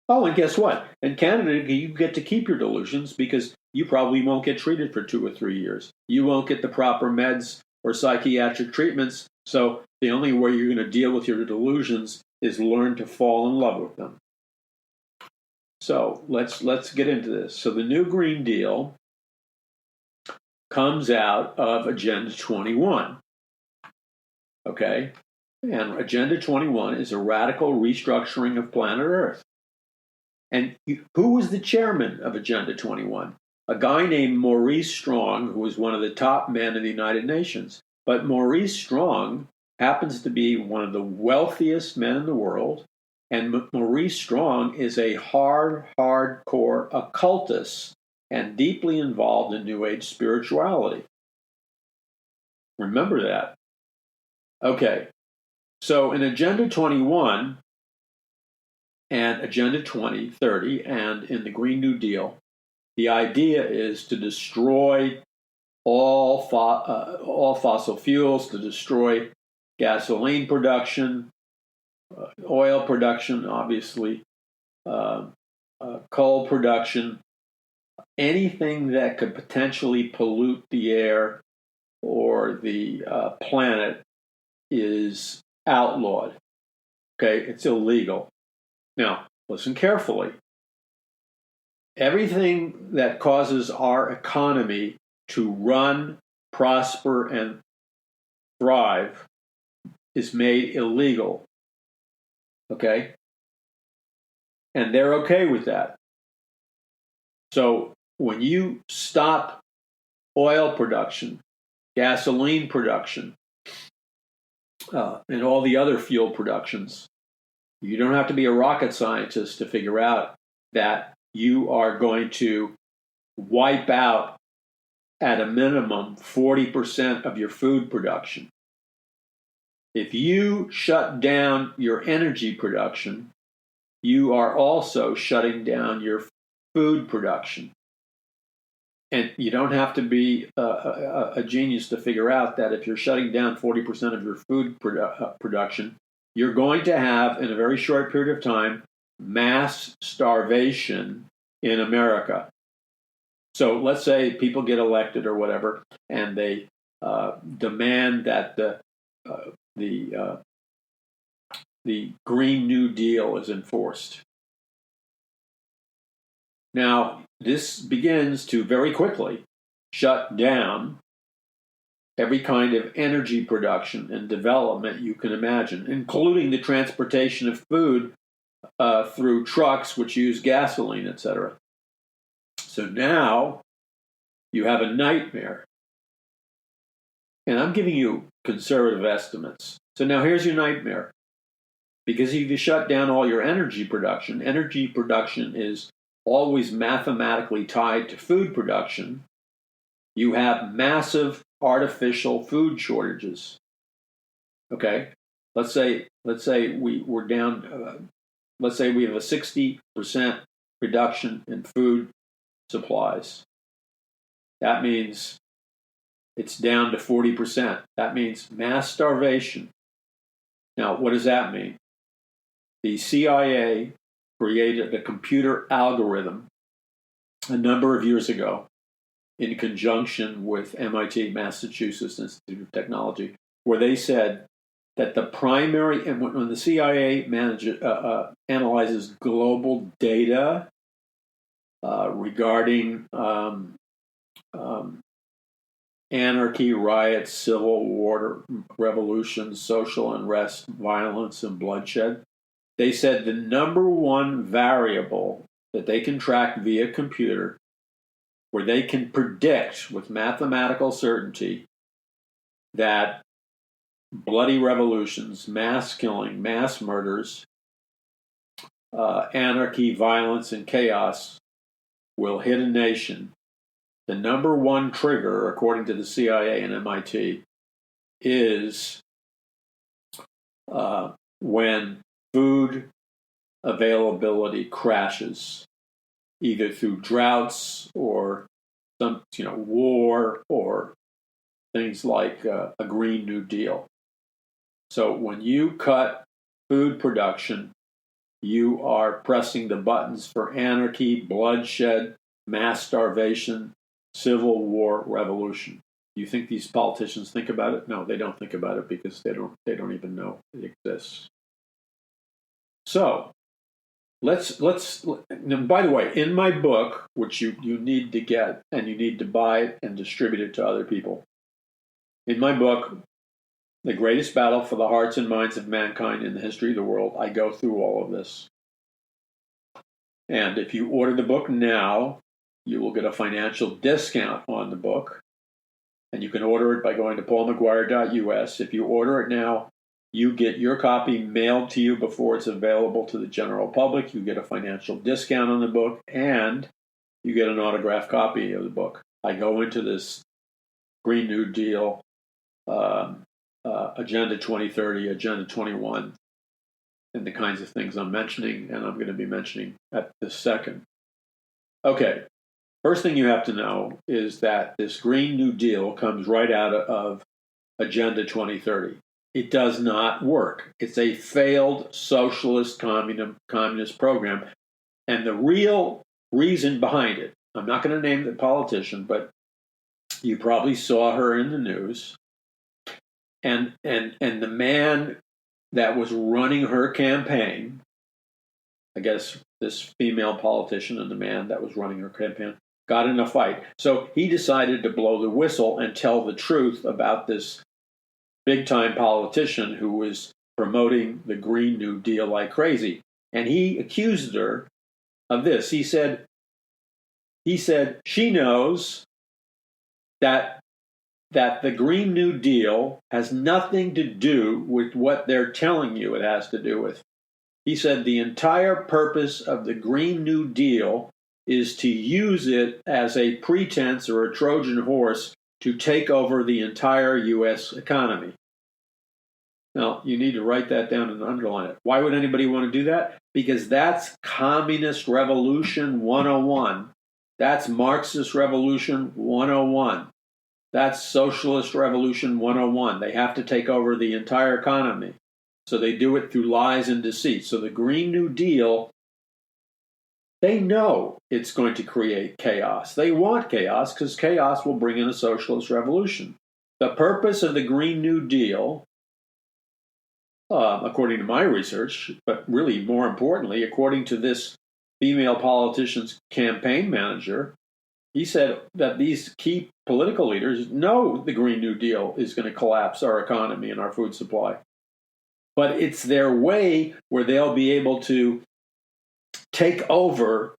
Oh, and guess what? In Canada, you get to keep your delusions because you probably won't get treated for 2 or 3 years. You won't get the proper meds or psychiatric treatments. So the only way you're going to deal with your delusions is learn to fall in love with them. So let's get into this. So the new Green Deal comes out of Agenda 21. Okay? And Agenda 21 is a radical restructuring of planet Earth. And who was the chairman of Agenda 21? A guy named Maurice Strong, who was one of the top men in the United Nations. But Maurice Strong happens to be one of the wealthiest men in the world. And Maurice Strong is a hardcore occultist and deeply involved in New Age spirituality. Remember that. Okay. So in Agenda 21 and Agenda 2030 and in the Green New Deal, the idea is to destroy all fossil fuels, to destroy gasoline production, oil production, obviously, coal production, anything that could potentially pollute the air or the planet is outlawed. Okay, it's illegal. Now, listen carefully. Everything that causes our economy to run, prosper, and thrive is made illegal. Okay? And they're okay with that. So when you stop oil production, gasoline production, and all the other fuel productions, you don't have to be a rocket scientist to figure out that you are going to wipe out, at a minimum, 40% of your food production. If you shut down your energy production, you are also shutting down your food production. And you don't have to be a genius to figure out that if you're shutting down 40% of your food production, you're going to have, in a very short period of time, mass starvation in America. So let's say people get elected or whatever, and they demand that the Green New Deal is enforced. Now, this begins to very quickly shut down every kind of energy production and development you can imagine, including the transportation of food through trucks which use gasoline, etc. So now you have a nightmare. And I'm giving you conservative estimates. So now here's your nightmare. Because if you shut down all your energy production is always mathematically tied to food production. You have massive artificial food shortages. Okay, let's say we're down. Let's say we have a 60% reduction in food supplies. That means it's down to 40%. That means mass starvation. Now, what does that mean? The CIA created a computer algorithm a number of years ago in conjunction with MIT, Massachusetts Institute of Technology, where they said that the primary, and when the CIA analyzes global data regarding anarchy, riots, civil war, revolutions, social unrest, violence, and bloodshed, they said the number one variable that they can track via computer, where they can predict with mathematical certainty that bloody revolutions, mass killing, mass murders, anarchy, violence, and chaos will hit a nation. The number one trigger, according to the CIA and MIT, is when food availability crashes, either through droughts or some, war or things like a Green New Deal. So when you cut food production, you are pressing the buttons for anarchy, bloodshed, mass starvation, civil war, revolution. Do you think these politicians think about it? No, they don't think about it because they don't even know it exists. So let's by the way, in my book, which you need to get and you need to buy it and distribute it to other people, in my book, The Greatest Battle for the Hearts and Minds of Mankind in the History of the World, I go through all of this. And if you order the book now, you will get a financial discount on the book. And you can order it by going to paulmcguire.us. If you order it now, you get your copy mailed to you before it's available to the general public. You get a financial discount on the book, and you get an autographed copy of the book. I go into this Green New Deal, Agenda 2030, Agenda 21, and the kinds of things I'm mentioning, and I'm going to be mentioning at this second. Okay, first thing you have to know is that this Green New Deal comes right out of Agenda 2030. It does not work. It's a failed socialist communist program. And the real reason behind it, I'm not going to name the politician, but you probably saw her in the news. And the man that was running her campaign, I guess this female politician and the man that was running her campaign, got in a fight. So he decided to blow the whistle and tell the truth about this big-time politician who was promoting the Green New Deal like crazy. And he accused her of this. He said she knows that the Green New Deal has nothing to do with what they're telling you it has to do with. He said the entire purpose of the Green New Deal is to use it as a pretense or a Trojan horse to take over the entire U.S. economy. Now, you need to write that down and underline it. Why would anybody want to do that? Because that's Communist Revolution 101. That's Marxist Revolution 101. That's Socialist Revolution 101. They have to take over the entire economy. So they do it through lies and deceit. So the Green New Deal, they know it's going to create chaos. They want chaos because chaos will bring in a socialist revolution. The purpose of the Green New Deal, according to my research, but really more importantly, according to this female politician's campaign manager, he said that these key political leaders know the Green New Deal is going to collapse our economy and our food supply. But it's their way where they'll be able to take over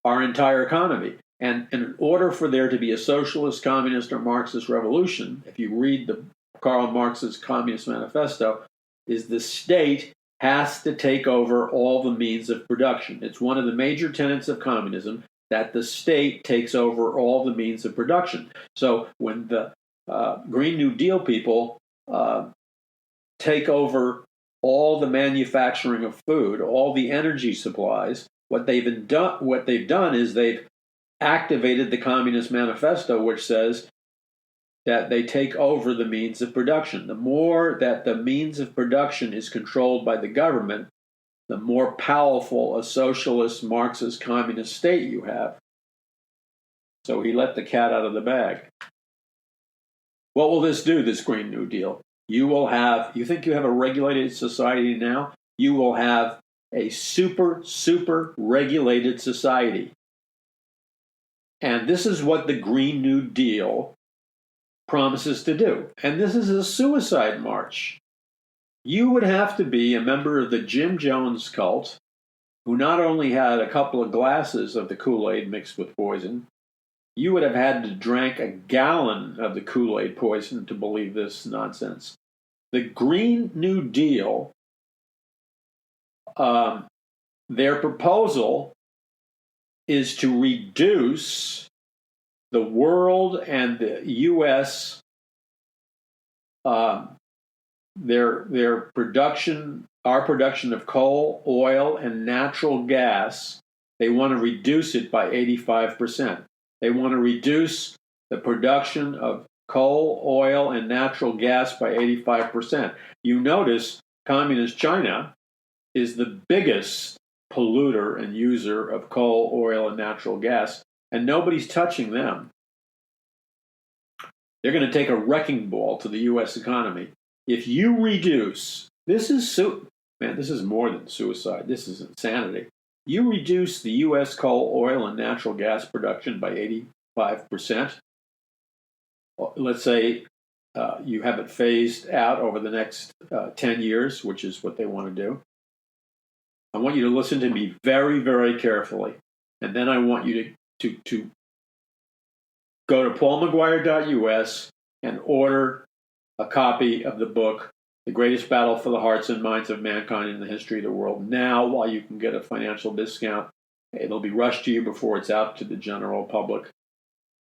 our entire economy. And in order for there to be a socialist, communist, or Marxist revolution, if you read Karl Marx's Communist Manifesto, is the state has to take over all the means of production. It's one of the major tenets of communism that the state takes over all the means of production. So when the Green New Deal people take over all the manufacturing of food, all the energy supplies, what they've done is they've activated the Communist Manifesto, which says that they take over the means of production. The more that the means of production is controlled by the government, the more powerful a socialist, Marxist, communist state you have. So he let the cat out of the bag. What will this do, this Green New Deal? You think you have a regulated society now? You will have a super, super regulated society. And this is what the Green New Deal promises to do. And this is a suicide march. You would have to be a member of the Jim Jones cult, who not only had a couple of glasses of the Kool-Aid mixed with poison, you would have had to drink a gallon of the Kool-Aid poison to believe this nonsense. The Green New Deal, their proposal is to reduce the world and the U.S. Their production, our production of coal, oil, and natural gas. They want to reduce it by 85%. They want to reduce the production of coal, oil, and natural gas by 85%. You notice Communist China is the biggest polluter and user of coal, oil, and natural gas, and nobody's touching them. They're going to take a wrecking ball to the U.S. economy. If you reduce, this is more than suicide. This is insanity. You reduce the U.S. coal, oil, and natural gas production by 85%. Let's say you have it phased out over the next 10 years, which is what they want to do. I want you to listen to me very, very carefully. And then I want you to go to paulmcguire.us and order a copy of the book, The Greatest Battle for the Hearts and Minds of Mankind in the History of the World, now while you can get a financial discount. It'll be rushed to you before it's out to the general public.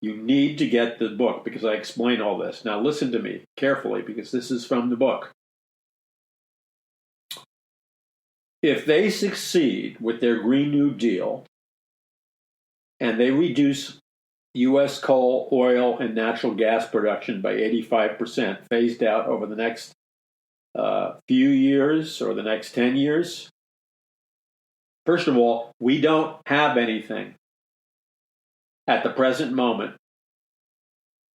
You need to get the book because I explain all this. Now listen to me carefully because this is from the book. If they succeed with their Green New Deal and they reduce U.S. coal, oil, and natural gas production by 85%, phased out over the next few years or the next 10 years, first of all, we don't have anything at the present moment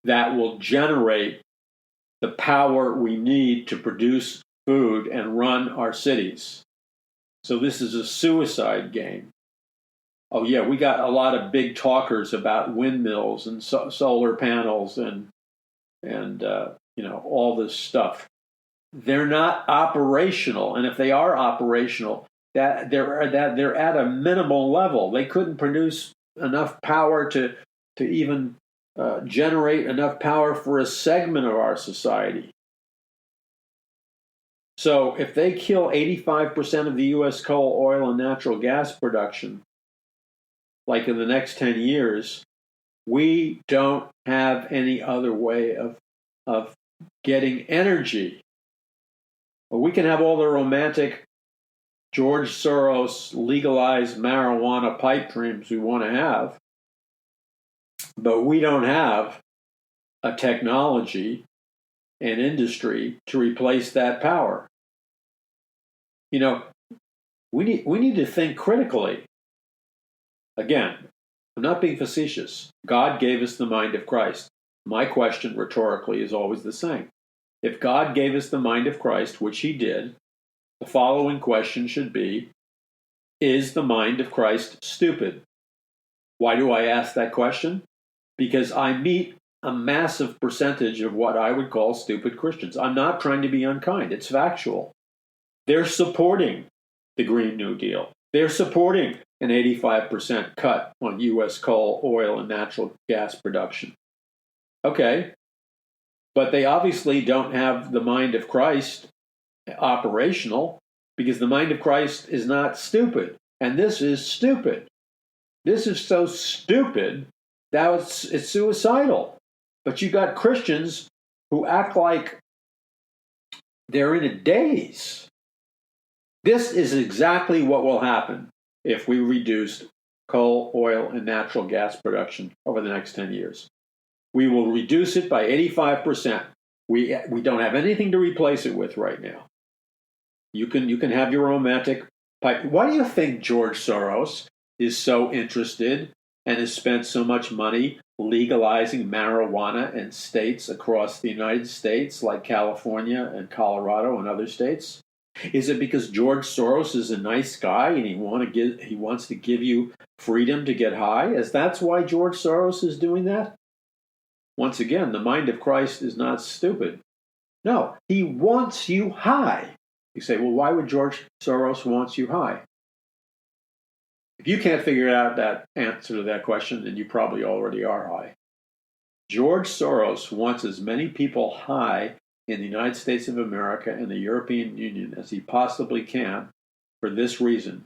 that will generate the power we need to produce food and run our cities. So this is a suicide game. Oh yeah, we got a lot of big talkers about windmills and solar panels and all this stuff. They're not operational, and if they are operational, that they're at a minimal level. They couldn't produce enough power to even generate enough power for a segment of our society. So if they kill 85% of the U.S. coal, oil, and natural gas production, like in the next 10 years, we don't have any other way of getting energy. Well, we can have all the romantic George Soros legalized marijuana pipe dreams we want to have, but we don't have a technology and industry to replace that power. You know, we need to think critically. Again, I'm not being facetious. God gave us the mind of Christ. My question rhetorically is always the same. If God gave us the mind of Christ, which he did, the following question should be, is the mind of Christ stupid? Why do I ask that question? Because I meet a massive percentage of what I would call stupid Christians. I'm not trying to be unkind. It's factual. They're supporting the Green New Deal. They're supporting an 85% cut on U.S. coal, oil, and natural gas production. Okay, but they obviously don't have the mind of Christ operational, because the mind of Christ is not stupid. And this is stupid. This is so stupid that it's suicidal. But you got Christians who act like they're in a daze. This is exactly what will happen if we reduce coal, oil, and natural gas production over the next 10 years. We will reduce it by 85%. We don't have anything to replace it with right now. You can have your romantic pipe. Why do you think George Soros is so interested and has spent so much money legalizing marijuana in states across the United States, like California and Colorado and other states? Is it because George Soros is a nice guy and he wants to give you freedom to get high? That's why George Soros is doing that? Once again, the mind of Christ is not stupid. No, he wants you high. You say, well, why would George Soros want you high? If you can't figure out that answer to that question, then you probably already are high. George Soros wants as many people high in the United States of America and the European Union as he possibly can for this reason.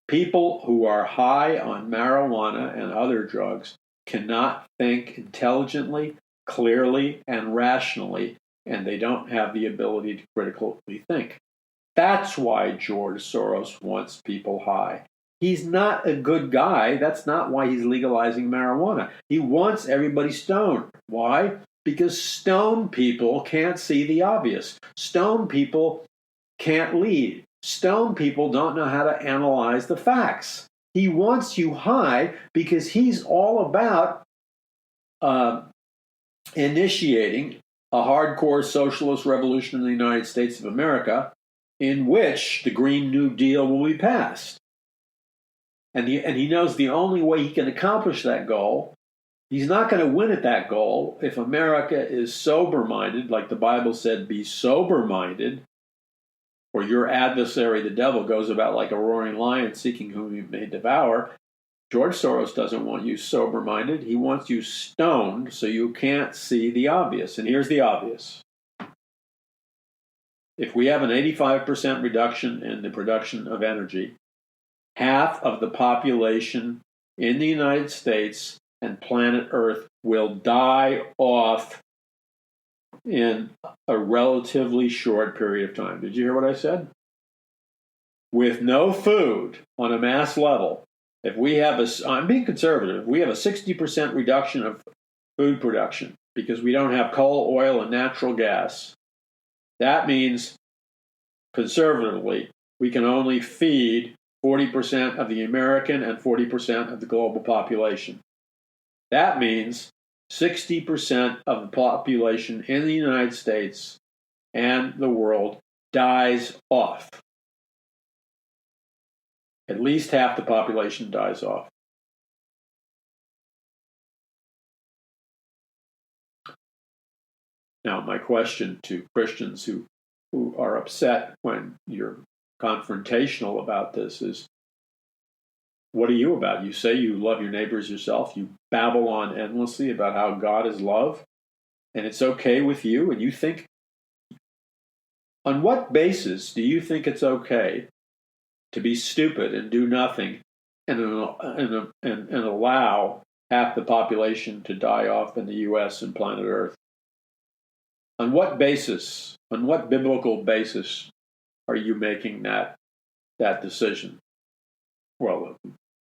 People who are high on marijuana and other drugs cannot think intelligently, clearly, and rationally, and they don't have the ability to critically think. That's why George Soros wants people high. He's not a good guy. That's not why he's legalizing marijuana. He wants everybody stoned. Why? Because stoned people can't see the obvious. Stoned people can't lead. Stoned people don't know how to analyze the facts. He wants you high because he's all about initiating a hardcore socialist revolution in the United States of America, in which the Green New Deal will be passed. And he knows the only way he can accomplish that goal, he's not going to win at that goal if America is sober-minded, like the Bible said, be sober-minded, or your adversary, the devil, goes about like a roaring lion seeking whom he may devour. George Soros doesn't want you sober-minded. He wants you stoned so you can't see the obvious. And here's the obvious. If we have an 85% reduction in the production of energy, half of the population in the United States and planet Earth will die off in a relatively short period of time. Did you hear what I said? With no food on a mass level, if we have I'm being conservative, if we have a 60% reduction of food production because we don't have coal, oil, and natural gas, that means, conservatively, we can only feed 40% of the American and 40% of the global population. That means 60% of the population in the United States and the world dies off. At least half the population dies off. Now, my question to Christians who are upset when your confrontational about this is, what are you about? You say you love your neighbors yourself. You babble on endlessly about how God is love, and it's okay with you. And you think, on what basis do you think it's okay to be stupid and do nothing and allow half the population to die off in the U.S. and planet Earth? On what basis, on what biblical basis are you making that decision? Well,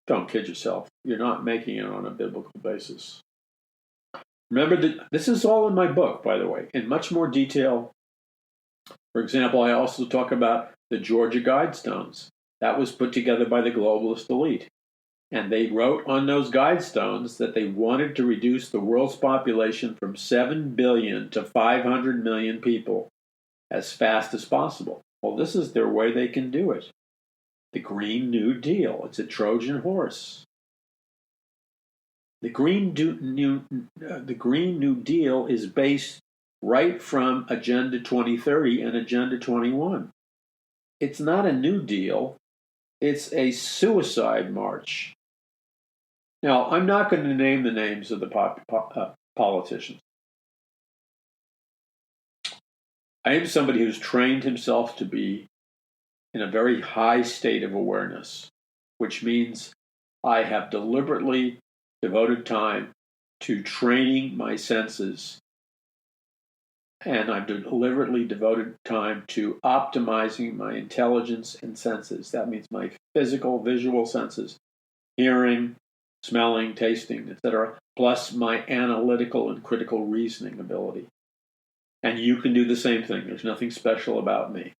don't kid yourself. You're not making it on a biblical basis. Remember that this is all in my book, by the way, in much more detail. For example, I also talk about the Georgia Guidestones. That was put together by the globalist elite. And they wrote on those Guidestones that they wanted to reduce the world's population from 7 billion to 500 million people as fast as possible. Well, this is their way they can do it. The Green New Deal. It's a Trojan horse. The Green New Deal is based right from Agenda 2030 and Agenda 21. It's not a New Deal. It's a suicide march. Now, I'm not going to name the names of the politicians. I am somebody who's trained himself to be in a very high state of awareness, which means I have deliberately devoted time to training my senses, and I've deliberately devoted time to optimizing my intelligence and senses. That means my physical, visual senses, hearing, smelling, tasting, etc., plus my analytical and critical reasoning ability. And you can do the same thing. There's nothing special about me.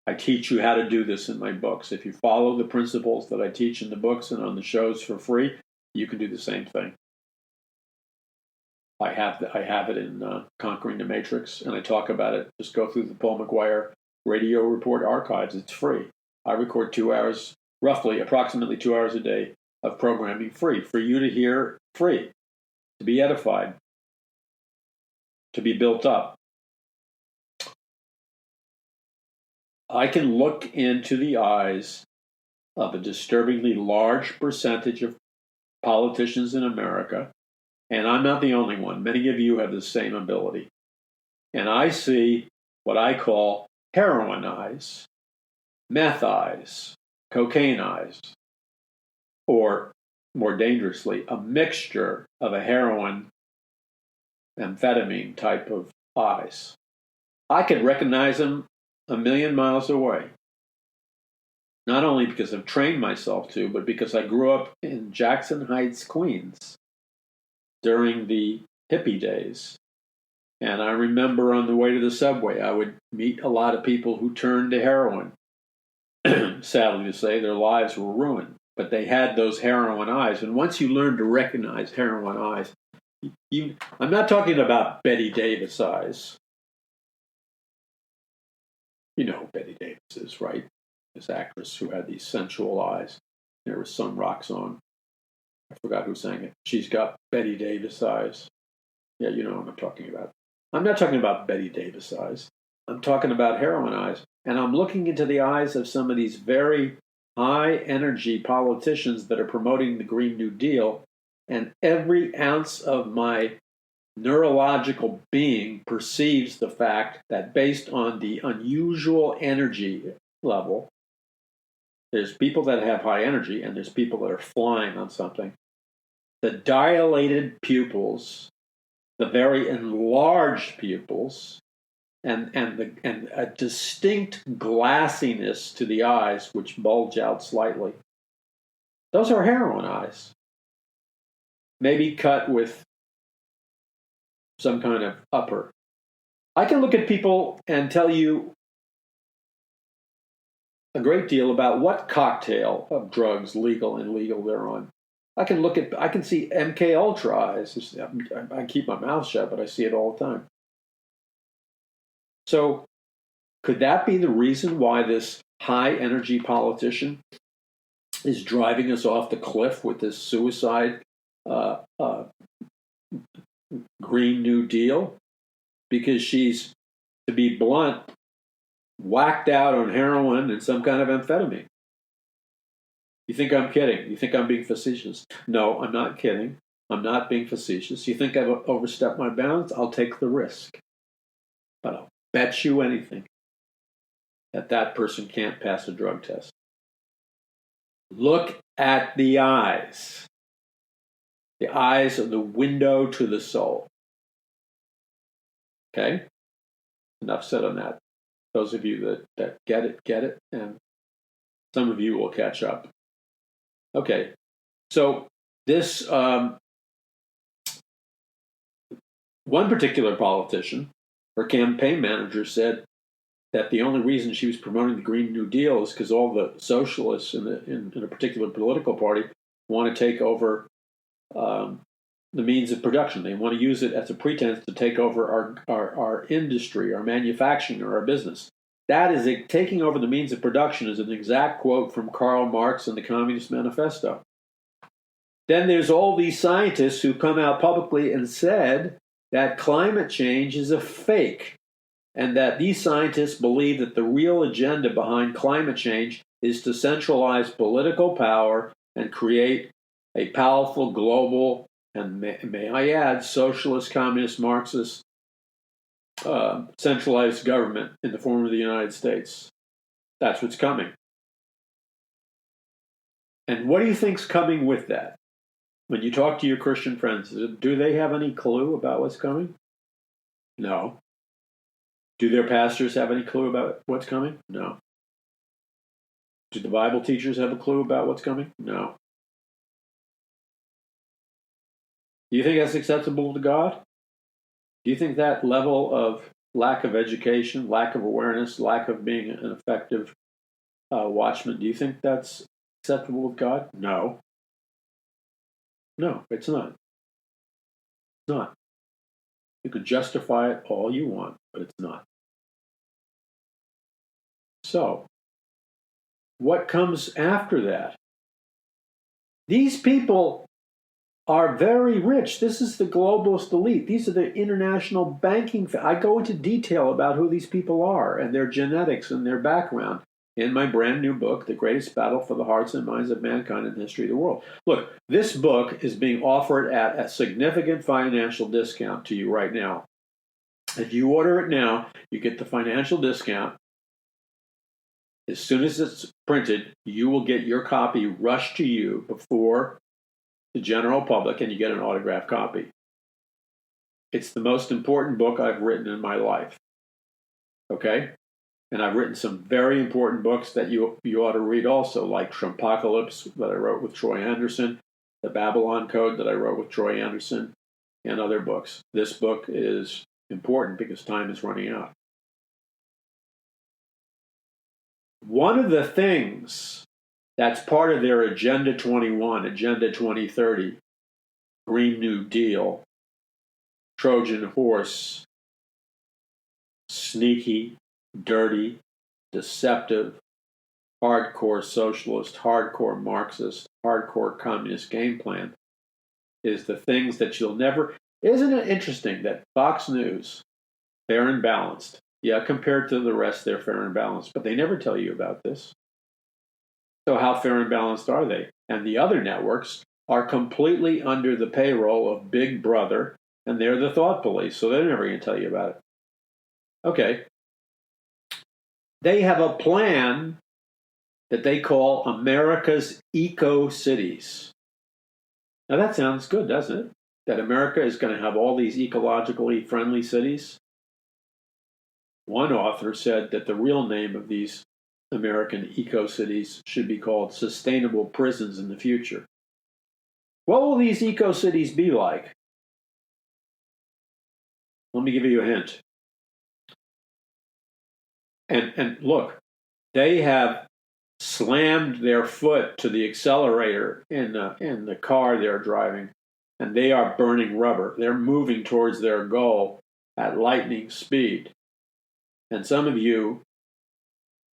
I teach you how to do this in my books. If you follow the principles that I teach in the books and on the shows for free, you can do the same thing. I have it in Conquering the Matrix, and I talk about it. Just go through the Paul McGuire Radio Report archives. It's free. I record 2 hours, approximately 2 hours a day of programming free for you to hear, free, to be edified, to be built up. I can look into the eyes of a disturbingly large percentage of politicians in America, and I'm not the only one. Many of you have the same ability. And I see what I call heroin eyes, meth eyes, cocaine eyes, or more dangerously, a mixture of a heroin amphetamine type of eyes. I can recognize them a million miles away. Not only because I've trained myself to, but because I grew up in Jackson Heights, Queens, during the hippie days. And I remember on the way to the subway, I would meet a lot of people who turned to heroin. Sadly to say, their lives were ruined, but they had those heroin eyes. And once you learn to recognize heroin eyes, I'm not talking about Betty Davis eyes. You know who Betty Davis is, right? This actress who had these sensual eyes. There was some rock song. I forgot who sang it. She's got Betty Davis eyes. Yeah, you know what I'm talking about. I'm not talking about Betty Davis eyes. I'm talking about heroin eyes. And I'm looking into the eyes of some of these very high energy politicians that are promoting the Green New Deal. And every ounce of my neurological being perceives the fact that based on the unusual energy level, there's people that have high energy and there's people that are flying on something. The dilated pupils, the very enlarged pupils, and a distinct glassiness to the eyes, which bulge out slightly. Those are heroin eyes. Maybe cut with some kind of upper. I can look at people and tell you a great deal about what cocktail of drugs, legal and illegal, they're on. I can see MK Ultra eyes. I keep my mouth shut, but I see it all the time. So, could that be the reason why this high energy politician is driving us off the cliff with this suicide Green New Deal? Because she's, to be blunt, whacked out on heroin and some kind of amphetamine. You think I'm kidding? You think I'm being facetious? No, I'm not kidding. I'm not being facetious. You think I've overstepped my bounds? I'll take the risk. But I'll bet you anything that that person can't pass a drug test. Look at the eyes. The eyes are the window to the soul. Okay? Enough said on that. Those of you that get it, and some of you will catch up. Okay, so this one particular politician, her campaign manager said that the only reason she was promoting the Green New Deal is because all the socialists in a particular political party want to take over the means of production. They want to use it as a pretense to take over our industry, our manufacturing, or our business. That is taking over the means of production is an exact quote from Karl Marx in the Communist Manifesto. Then there's all these scientists who come out publicly and said that climate change is a fake, and that these scientists believe that the real agenda behind climate change is to centralize political power and create a powerful global, and may I add, socialist, communist, Marxist, centralized government in the form of the United States. That's what's coming. And what do you think's coming with that? When you talk to your Christian friends, do they have any clue about what's coming? No. Do their pastors have any clue about what's coming? No. Do the Bible teachers have a clue about what's coming? No. Do you think that's acceptable to God? Do you think that level of lack of education, lack of awareness, lack of being an effective watchman, do you think that's acceptable with God? No. No, it's not. It's not. You could justify it all you want, but it's not. So, what comes after that? These people are very rich. This is the globalist elite. These are the international banking. I go into detail about who these people are and their genetics and their background in my brand new book, The Greatest Battle for the Hearts and Minds of Mankind in the History of the World. Look, this book is being offered at a significant financial discount to you right now. If you order it now, you get the financial discount. As soon as it's printed, you will get your copy rushed to you before the general public, and you get an autographed copy. It's the most important book I've written in my life. Okay? And I've written some very important books that you ought to read also, like Trumpocalypse that I wrote with Troy Anderson, The Babylon Code that I wrote with Troy Anderson, and other books. This book is important because time is running out. One of the things that's part of their Agenda 21, Agenda 2030, Green New Deal, Trojan horse, sneaky, dirty, deceptive, hardcore socialist, hardcore Marxist, hardcore communist game plan is the things that you'll never... Isn't it interesting that Fox News, fair and balanced, yeah, compared to the rest, they're fair and balanced, but they never tell you about this. So how fair and balanced are they? And the other networks are completely under the payroll of Big Brother, and they're the thought police, so they're never going to tell you about it. Okay. They have a plan that they call America's Eco-Cities. Now that sounds good, doesn't it? That America is going to have all these ecologically friendly cities. One author said that the real name of these American eco-cities should be called sustainable prisons in the future. What will these eco-cities be like? Let me give you a hint. And look, they have slammed their foot to the accelerator in the car they're driving, and they are burning rubber. They're moving towards their goal at lightning speed. And some of you,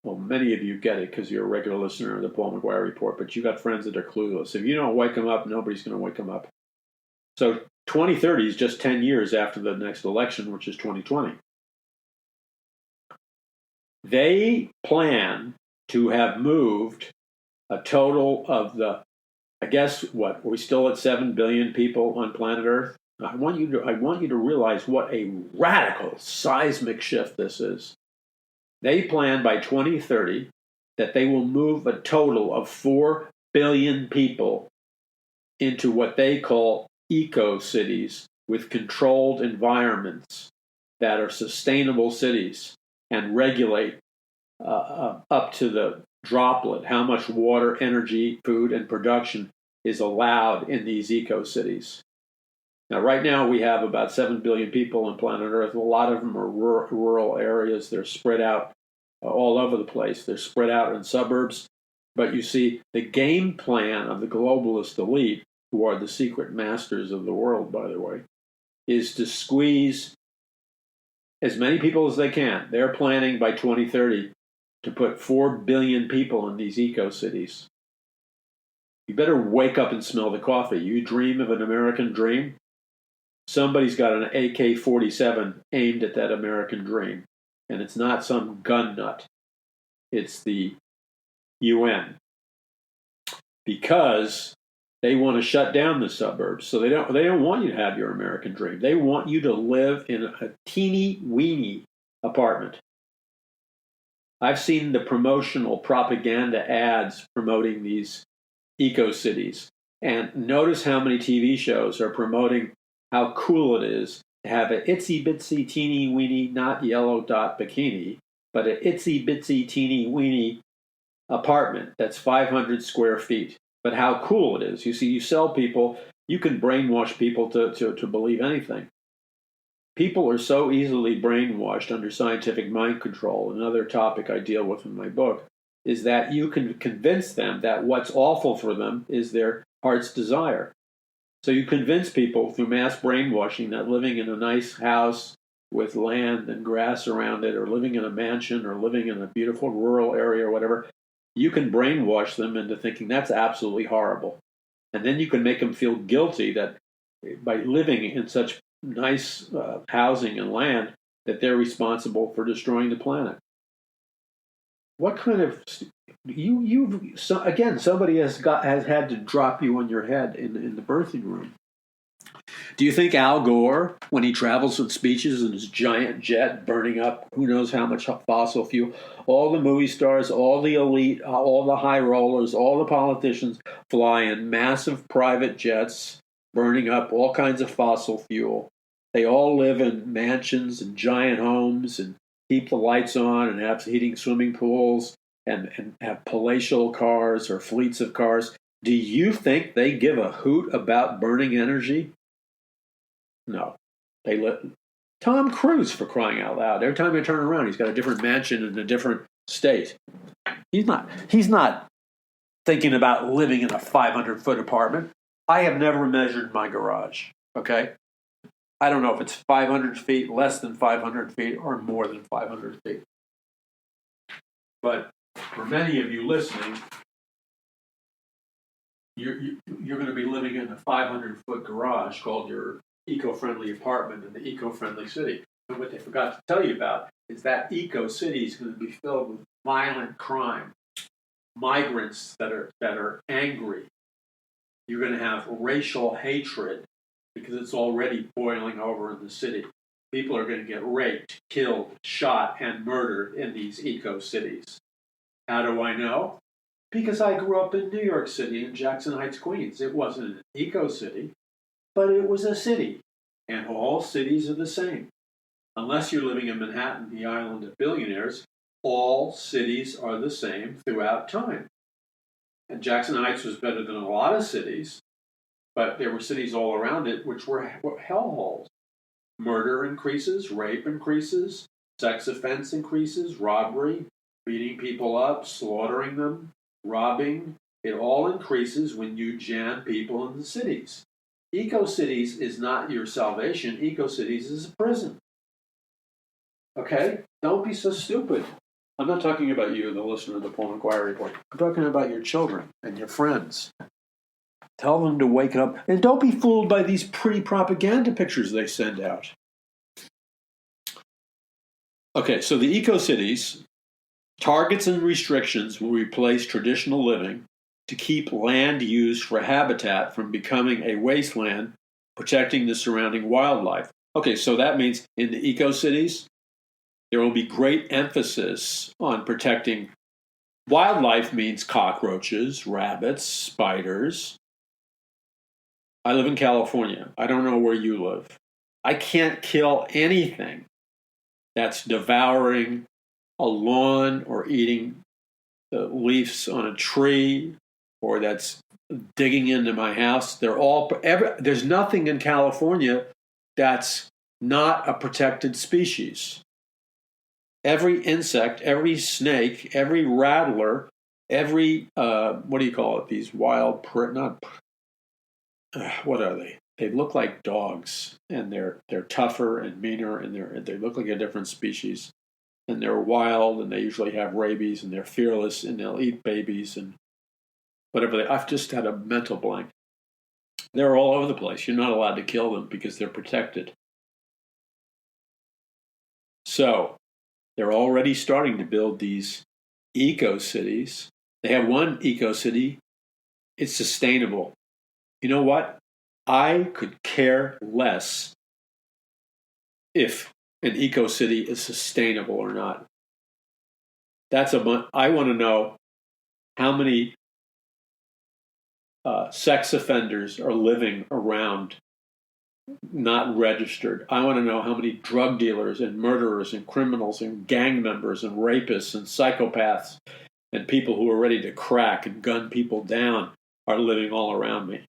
well, many of you get it because you're a regular listener of the Paul McGuire Report, but you got friends that are clueless. If you don't wake them up, nobody's going to wake them up. So 2030 is just 10 years after the next election, which is 2020. They plan to have moved a total of I guess what, are we still at 7 billion people on planet Earth? I want you to realize what a radical seismic shift this is. They plan by 2030 that they will move a total of 4 billion people into what they call eco-cities with controlled environments that are sustainable cities and regulate up to the droplet how much water, energy, food, and production is allowed in these eco-cities. Now, right now, we have about 7 billion people on planet Earth. A lot of them are rural areas. They're spread out all over the place. They're spread out in suburbs. But you see, the game plan of the globalist elite, who are the secret masters of the world, by the way, is to squeeze as many people as they can. They're planning by 2030 to put 4 billion people in these eco-cities. You better wake up and smell the coffee. You dream of an American dream? Somebody's got an AK-47 aimed at that American dream. And it's not some gun nut. It's the UN. Because they want to shut down the suburbs. So they don't want you to have your American dream. They want you to live in a teeny-weeny apartment. I've seen the promotional propaganda ads promoting these eco-cities. And notice how many TV shows are promoting how cool it is to have an itsy-bitsy, teeny-weeny, not yellow dot bikini, but an itsy-bitsy, teeny-weeny apartment that's 500 square feet. But how cool it is. You see, you sell people, you can brainwash people to believe anything. People are so easily brainwashed under scientific mind control. Another topic I deal with in my book is that you can convince them that what's awful for them is their heart's desire. So you convince people through mass brainwashing that living in a nice house with land and grass around it, or living in a mansion, or living in a beautiful rural area or whatever, you can brainwash them into thinking that's absolutely horrible. And then you can make them feel guilty that by living in such nice housing and land, that they're responsible for destroying the planet. What kind of again? Somebody has had to drop you on your head in the birthing room. Do you think Al Gore, when he travels with speeches in his giant jet burning up who knows how much fossil fuel, all the movie stars, all the elite, all the high rollers, all the politicians fly in massive private jets burning up all kinds of fossil fuel? They all live in mansions and giant homes and keep the lights on and have heating swimming pools and have palatial cars or fleets of cars. Do you think they give a hoot about burning energy? No. They let Tom Cruise, for crying out loud. Every time I turn around, he's got a different mansion in a different state. He's not thinking about living in a 500-foot apartment. I have never measured my garage, okay? I don't know if it's 500 feet, less than 500 feet, or more than 500 feet. But for many of you listening, you're going to be living in a 500-foot garage called your eco-friendly apartment in the eco-friendly city. And what they forgot to tell you about is that eco-city is going to be filled with violent crime, migrants that are angry. You're going to have racial hatred because it's already boiling over in the city. People are going to get raped, killed, shot, and murdered in these eco-cities. How do I know? Because I grew up in New York City, in Jackson Heights, Queens. It wasn't an eco-city, but it was a city. And all cities are the same. Unless you're living in Manhattan, the island of billionaires, all cities are the same throughout time. And Jackson Heights was better than a lot of cities, but there were cities all around it which were hellholes. Murder increases, rape increases, sex offense increases, robbery, beating people up, slaughtering them, robbing. It all increases when you jam people in the cities. Eco-cities is not your salvation. Eco-cities is a prison. Okay? Don't be so stupid. I'm not talking about you, the listener of the Paul McGuire Report. I'm talking about your children and your friends. Tell them to wake up. And don't be fooled by these pretty propaganda pictures they send out. Okay, so the eco-cities Targets and restrictions will replace traditional living to keep land used for habitat from becoming a wasteland, protecting the surrounding wildlife. Okay, so that means in the eco-cities, there will be great emphasis on protecting wildlife. Means cockroaches, rabbits, spiders. I live in California. I don't know where you live. I can't kill anything that's devouring a lawn or eating the leaves on a tree or that's digging into my house. There's nothing in California that's not a protected species. Every insect, every snake, every rattler, every what do you call it? These wild, what are they? They look like dogs, and they're tougher and meaner, and they look like a different species, and they're wild, and they usually have rabies, and they're fearless, and they'll eat babies and whatever. I've just had a mental blank. They're all over the place. You're not allowed to kill them because they're protected. So they're already starting to build these eco-cities. They have one eco-city. It's sustainable. You know what? I could care less if an eco-city is sustainable or not. I want to know how many sex offenders are living around not registered. I want to know how many drug dealers and murderers and criminals and gang members and rapists and psychopaths and people who are ready to crack and gun people down are living all around me.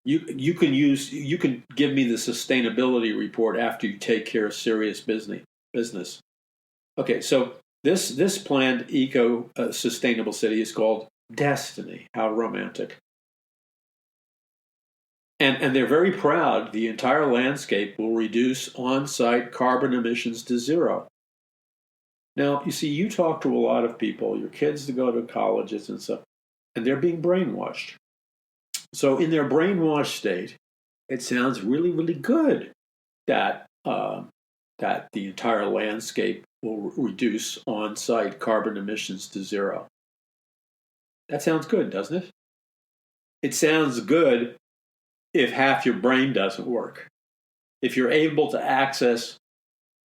You can give me the sustainability report after you take care of serious business. Okay, so this planned sustainable city is called Destiny. How romantic. And they're very proud the entire landscape will reduce on-site carbon emissions to zero. Now, you see, you talk to a lot of people, your kids to go to colleges and stuff, and they're being brainwashed. So in their brainwashed state, it sounds really, really good that that the entire landscape will reduce on-site carbon emissions to zero. That sounds good, doesn't it? It sounds good if half your brain doesn't work. If you're able to access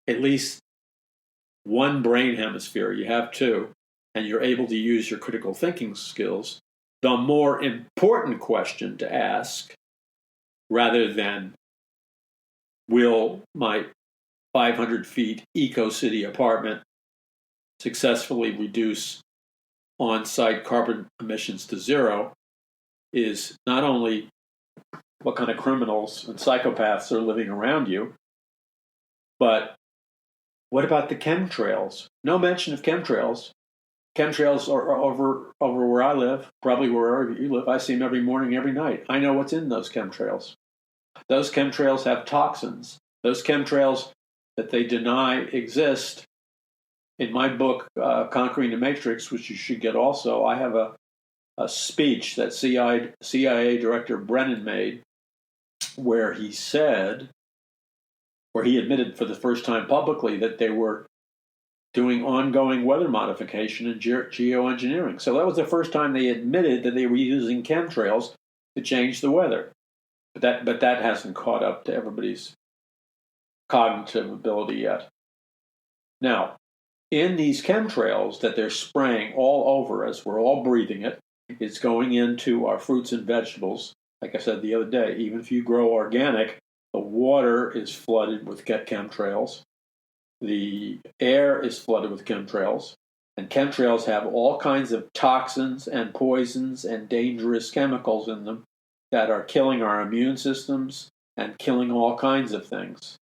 at least one brain hemisphere, you have two, and you're able to use your critical thinking skills, the more important question to ask, rather than will my 500 feet eco-city apartment successfully reduce on-site carbon emissions to zero, is not only what kind of criminals and psychopaths are living around you, but what about the chemtrails? No mention of chemtrails. Chemtrails are over where I live, probably wherever you live. I see them every morning, every night. I know what's in those chemtrails. Those chemtrails have toxins. Those chemtrails that they deny exist. In my book, Conquering the Matrix, which you should get also, I have a speech that CIA Director Brennan made where he admitted for the first time publicly that they were doing ongoing weather modification and geoengineering. So that was the first time they admitted that they were using chemtrails to change the weather. But that hasn't caught up to everybody's cognitive ability yet. Now, in these chemtrails that they're spraying all over us, we're all breathing it. It's going into our fruits and vegetables. Like I said the other day, even if you grow organic, the water is flooded with chemtrails. The air is flooded with chemtrails. And chemtrails have all kinds of toxins and poisons and dangerous chemicals in them that are killing our immune systems and killing all kinds of things.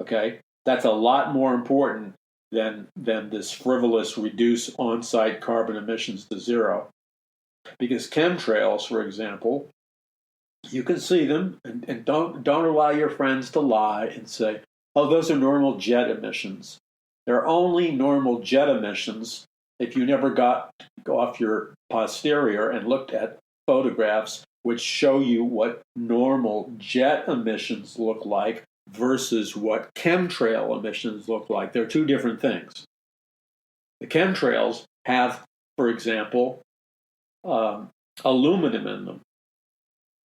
Okay? That's a lot more important than this frivolous reduce on-site carbon emissions to zero. Because chemtrails, for example, you can see them, and don't allow your friends to lie and say, oh, those are normal jet emissions. They're only normal jet emissions if you never got off your posterior and looked at photographs which show you what normal jet emissions look like versus what chemtrail emissions look like. They're two different things. The chemtrails have, for example, aluminum in them.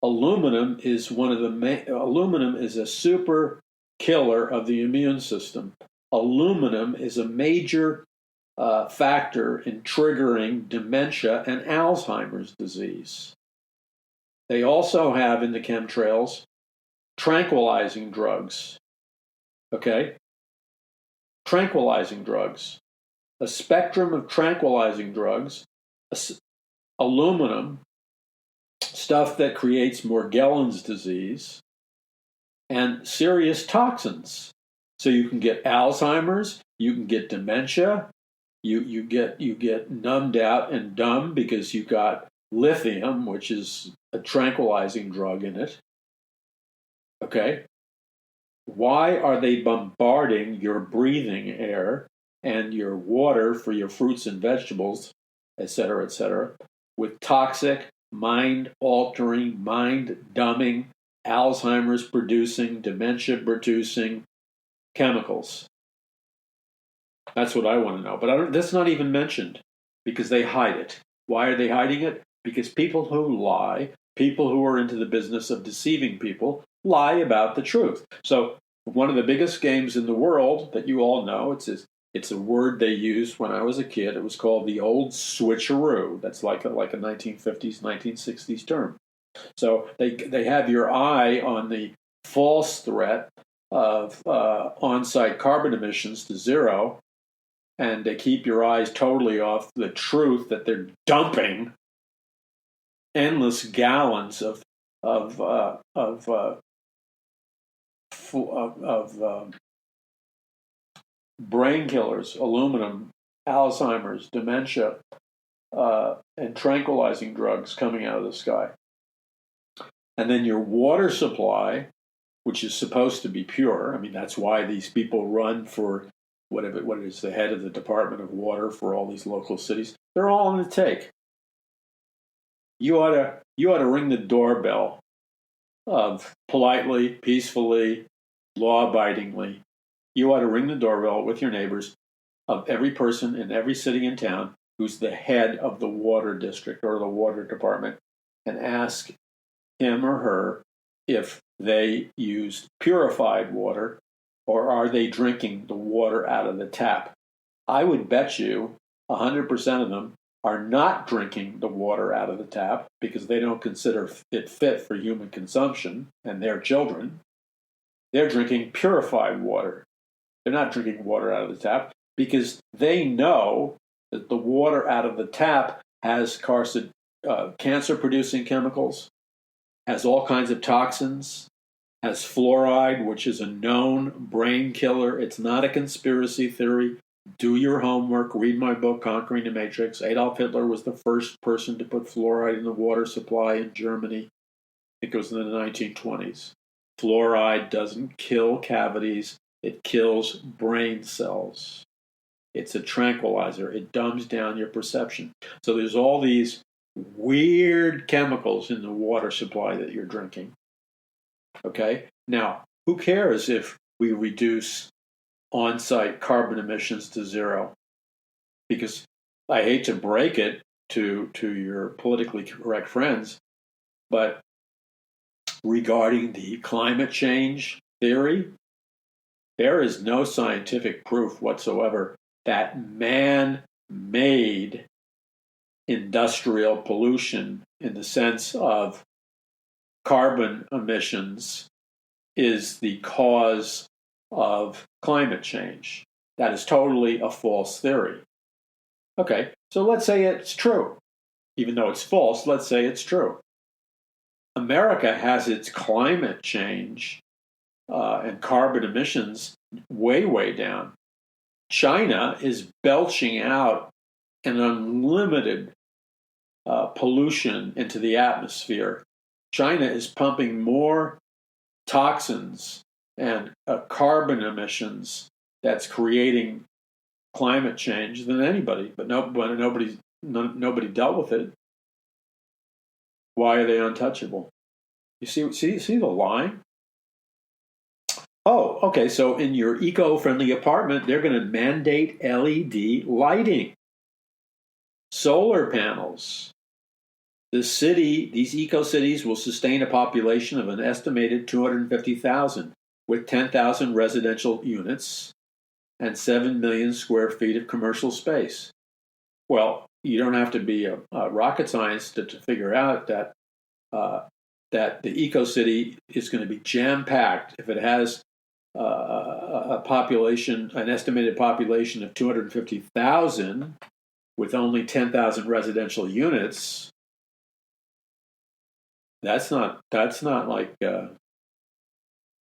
Aluminum is aluminum is a super killer of the immune system. Aluminum is a major factor in triggering dementia and Alzheimer's disease. They also have in the chemtrails tranquilizing drugs. Okay? Tranquilizing drugs. A spectrum of tranquilizing drugs, aluminum, stuff that creates Morgellons disease, and serious toxins. So you can get Alzheimer's, you can get dementia, you get numbed out and dumb because you got lithium, which is a tranquilizing drug in it. Okay? Why are they bombarding your breathing air and your water for your fruits and vegetables, et cetera, with toxic, mind-altering, mind-dumbing, Alzheimer's-producing, dementia-producing chemicals? That's what I want to know. But that's not even mentioned because they hide it. Why are they hiding it? Because people who lie, people who are into the business of deceiving people, lie about the truth. So one of the biggest games in the world that you all know, it's a word they used when I was a kid. It was called the old switcheroo. That's like a 1950s, 1960s term. So they have your eye on the false threat of on-site carbon emissions to zero, and they keep your eyes totally off the truth that they're dumping endless gallons of brain killers, aluminum, Alzheimer's, dementia, and tranquilizing drugs coming out of the sky. And then your water supply, which is supposed to be pure. I mean, that's why these people run for what is the head of the Department of Water for all these local cities. They're all on the take. You ought to ring the doorbell of politely, peacefully, law-abidingly. You ought to ring the doorbell with your neighbors of every person in every city and town who's the head of the water district or the water department and ask him or her if they use purified water or are they drinking the water out of the tap. I would bet you 100% of them are not drinking the water out of the tap because they don't consider it fit for human consumption and their children. They're drinking purified water. They're not drinking water out of the tap because they know that the water out of the tap has cancer-producing chemicals, has all kinds of toxins, has fluoride, which is a known brain killer. It's not a conspiracy theory. Do your homework. Read my book, Conquering the Matrix. Adolf Hitler was the first person to put fluoride in the water supply in Germany. I think it was in the 1920s. Fluoride doesn't kill cavities. It kills brain cells. It's a tranquilizer. It dumbs down your perception. So there's all these weird chemicals in the water supply that you're drinking. Okay? Now, who cares if we reduce on-site carbon emissions to zero? Because I hate to break it to your politically correct friends, but regarding the climate change theory, there is no scientific proof whatsoever that man-made industrial pollution in the sense of carbon emissions is the cause of climate change. That is totally a false theory. Okay, so let's say it's true. Even though it's false, let's say it's true. America has its climate change and carbon emissions way, way down. China is belching out an unlimited pollution into the atmosphere. China is pumping more toxins and carbon emissions that's creating climate change than anybody, but nobody dealt with it. Why are they untouchable? You see the line? Oh, okay. So in your eco-friendly apartment, they're going to mandate LED lighting, solar panels. These eco cities will sustain a population of an estimated 250,000 with 10,000 residential units and 7 million square feet of commercial space. Well, you don't have to be a rocket scientist to figure out uh, that the eco city is going to be jam packed if it has a population, an estimated population of 250,000 with only 10,000 residential units. That's not like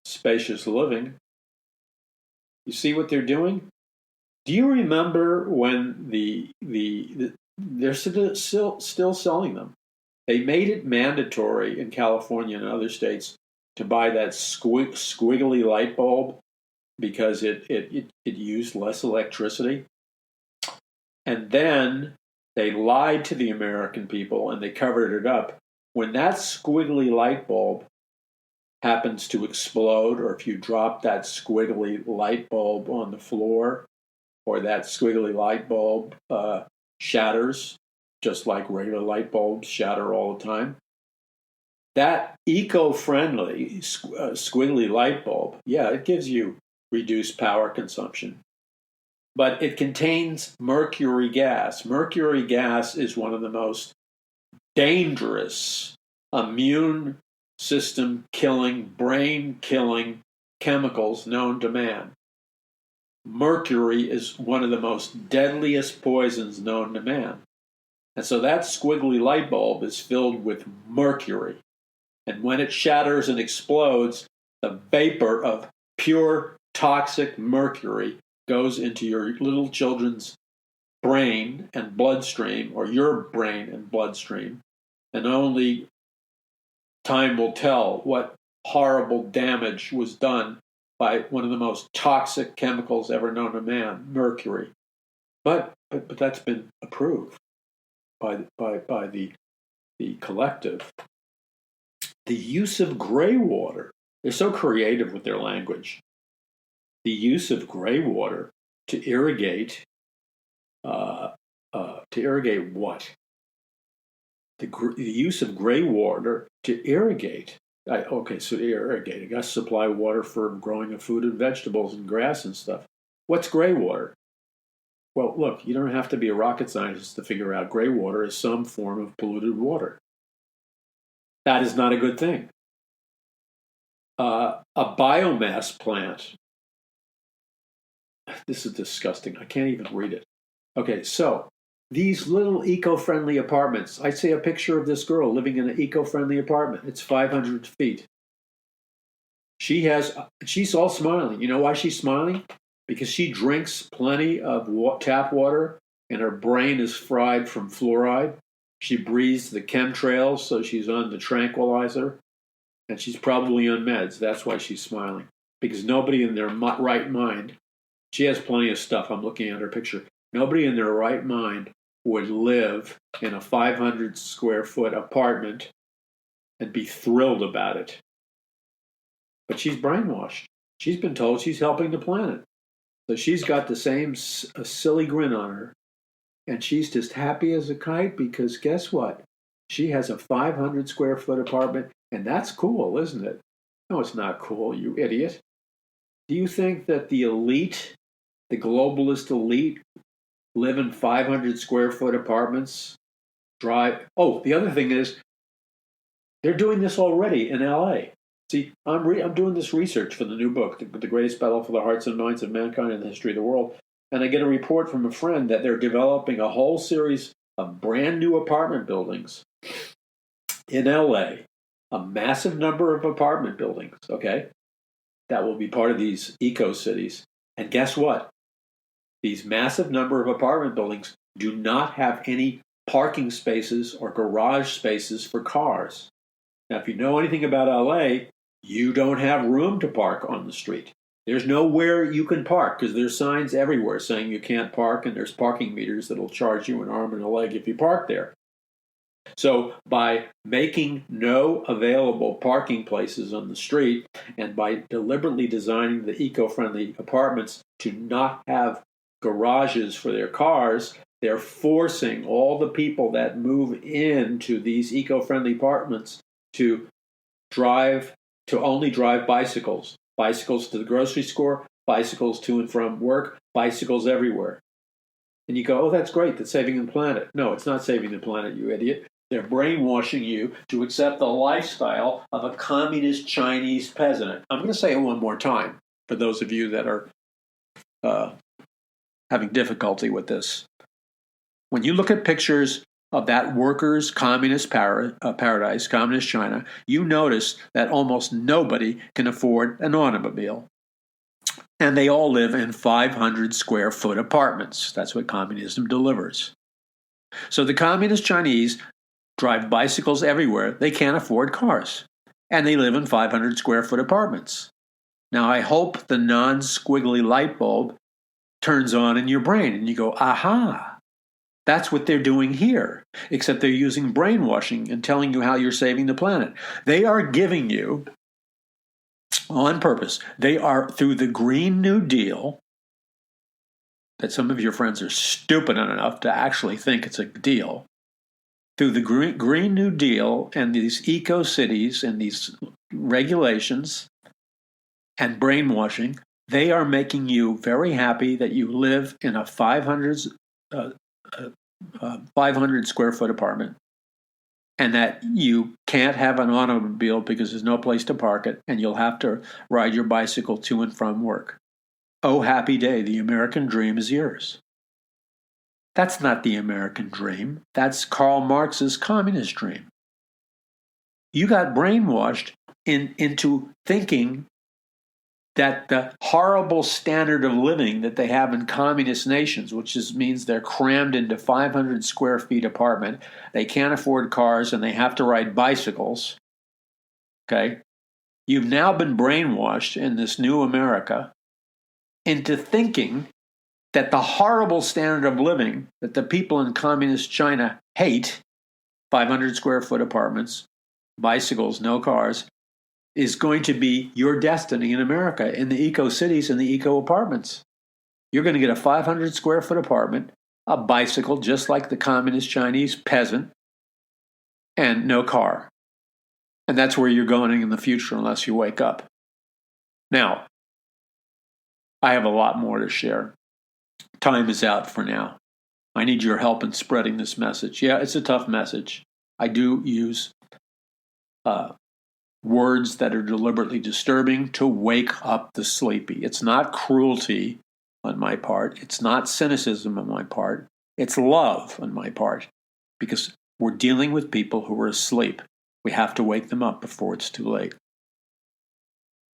spacious living. You see what they're doing? Do you remember when they're still selling them? They made it mandatory in California and other states to buy that squiggly light bulb because it used less electricity. And then they lied to the American people and they covered it up. When that squiggly light bulb happens to explode, or if you drop that squiggly light bulb on the floor, or that squiggly light bulb shatters, just like regular light bulbs shatter all the time, that eco-friendly squiggly light bulb, yeah, it gives you reduced power consumption. But it contains mercury gas. Mercury gas is one of the most dangerous immune system killing, brain killing chemicals known to man. Mercury is one of the most deadliest poisons known to man. And so that squiggly light bulb is filled with mercury. And when it shatters and explodes, the vapor of pure toxic mercury goes into your little children's brain and bloodstream, or your brain and bloodstream, and only time will tell what horrible damage was done by one of the most toxic chemicals ever known to man, mercury. But that's been approved by the collective. The use of gray water. They're so creative with their language. The use of gray water to irrigate what? The use of gray water to irrigate. So irrigate. I got to supply water for growing of food and vegetables and grass and stuff. What's gray water? Well, look, you don't have to be a rocket scientist to figure out gray water is some form of polluted water. That is not a good thing. A biomass plant. This is disgusting. I can't even read it. Okay, so these little eco-friendly apartments. I see a picture of this girl living in an eco-friendly apartment. It's 500 feet. She's all smiling. You know why she's smiling? Because she drinks plenty of tap water and her brain is fried from fluoride. She breathes the chemtrails, so she's on the tranquilizer. And she's probably on meds. That's why she's smiling. Because nobody in their right mind, she has plenty of stuff. I'm looking at her picture. Nobody in their right mind would live in a 500 square foot apartment and be thrilled about it. But she's brainwashed. She's been told she's helping the planet. So she's got the same silly grin on her. And she's just happy as a kite because guess what? She has a 500 square foot apartment, and that's cool, isn't it? No, it's not cool, you idiot. Do you think that the elite, the globalist elite, live in 500 square foot apartments? Oh, the other thing is, they're doing this already in LA. See, I'm doing this research for the new book, The Greatest Battle for the Hearts and Minds of Mankind in the History of the World. And I get a report from a friend that they're developing a whole series of brand new apartment buildings in LA, a massive number of apartment buildings, okay, that will be part of these eco cities. And guess what? These massive number of apartment buildings do not have any parking spaces or garage spaces for cars. Now, if you know anything about LA, you don't have room to park on the street. There's nowhere you can park because there's signs everywhere saying you can't park, and there's parking meters that'll charge you an arm and a leg if you park there. So by making no available parking places on the street and by deliberately designing the eco-friendly apartments to not have garages for their cars, they're forcing all the people that move into these eco-friendly apartments to only drive bicycles. Bicycles to the grocery store, bicycles to and from work, bicycles everywhere. And you go, oh, that's great, that's saving the planet. No, it's not saving the planet, you idiot. They're brainwashing you to accept the lifestyle of a communist Chinese peasant. I'm going to say it one more time for those of you that are having difficulty with this. When you look at pictures of that workers' communist paradise, communist China, you notice that almost nobody can afford an automobile. And they all live in 500 square foot apartments. That's what communism delivers. So the communist Chinese drive bicycles everywhere. They can't afford cars. And they live in 500 square foot apartments. Now, I hope the non-squiggly light bulb turns on in your brain and you go, aha, that's what they're doing here. Except they're using brainwashing and telling you how you're saving the planet. They are giving you, on purpose, they are through the Green New Deal, that some of your friends are stupid enough to actually think it's a deal. Through the Green New Deal and these eco-cities and these regulations and brainwashing, they are making you very happy that you live in a 500 square foot apartment and that you can't have an automobile because there's no place to park it and you'll have to ride your bicycle to and from work. Oh, happy day, the American dream is yours. That's not the American dream. That's Karl Marx's communist dream. You got brainwashed into thinking that the horrible standard of living that they have in communist nations, which means they're crammed into 500 square feet apartment, they can't afford cars and they have to ride bicycles, okay? You've now been brainwashed in this new America into thinking that the horrible standard of living that the people in communist China hate, 500 square foot apartments, bicycles, no cars, is going to be your destiny in America, in the eco-cities and the eco-apartments. You're going to get a 500 square foot apartment, a bicycle just like the communist Chinese peasant, and no car. And that's where you're going in the future unless you wake up. Now, I have a lot more to share. Time is out for now. I need your help in spreading this message. Yeah, it's a tough message. I do use words that are deliberately disturbing to wake up the sleepy. It's not cruelty on my part. It's not cynicism on my part. It's love on my part, because we're dealing with people who are asleep. We have to wake them up before it's too late.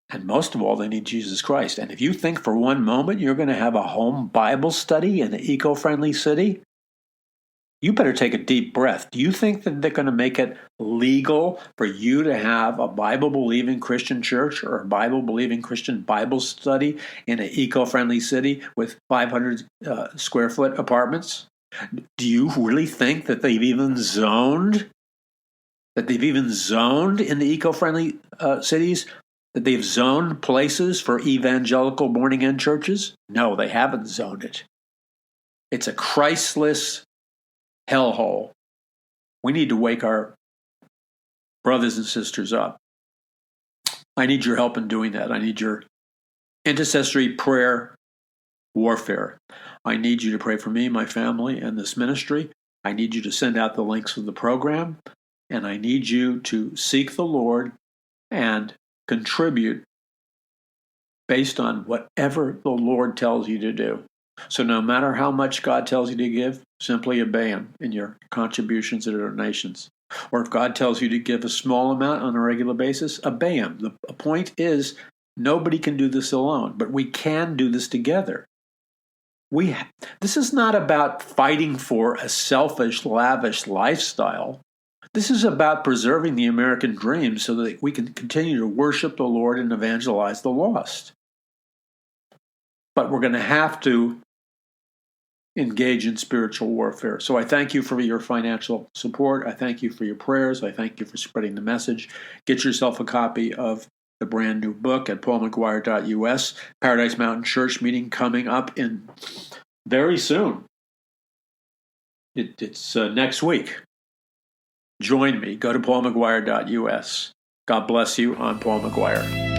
And most of all, they need Jesus Christ. And if you think for one moment you're going to have a home Bible study in an eco-friendly city, you better take a deep breath. Do you think that they're going to make it legal for you to have a Bible-believing Christian church or a Bible-believing Christian Bible study in an eco-friendly city with 500 square foot apartments? Do you really think that they've even zoned in the eco-friendly cities? That they've zoned places for evangelical born-again churches? No, they haven't zoned it. It's a Christless hellhole. We need to wake our brothers and sisters up. I need your help in doing that. I need your intercessory prayer warfare. I need you to pray for me, my family, and this ministry. I need you to send out the links of the program, and I need you to seek the Lord and contribute based on whatever the Lord tells you to do. So no matter how much God tells you to give, simply obey Him in your contributions and donations. Or if God tells you to give a small amount on a regular basis, obey Him. The point is, nobody can do this alone, but we can do this together. This is not about fighting for a selfish, lavish lifestyle. This is about preserving the American dream so that we can continue to worship the Lord and evangelize the lost. But we're going to have to engage in spiritual warfare. So I thank you for your financial support. I thank you for your prayers. I thank you for spreading the message. Get yourself a copy of the brand new book at paulmcguire.us. Paradise Mountain Church meeting coming up in very soon. It's next week. Join me. Go to paulmcguire.us. God bless you. I'm Paul McGuire.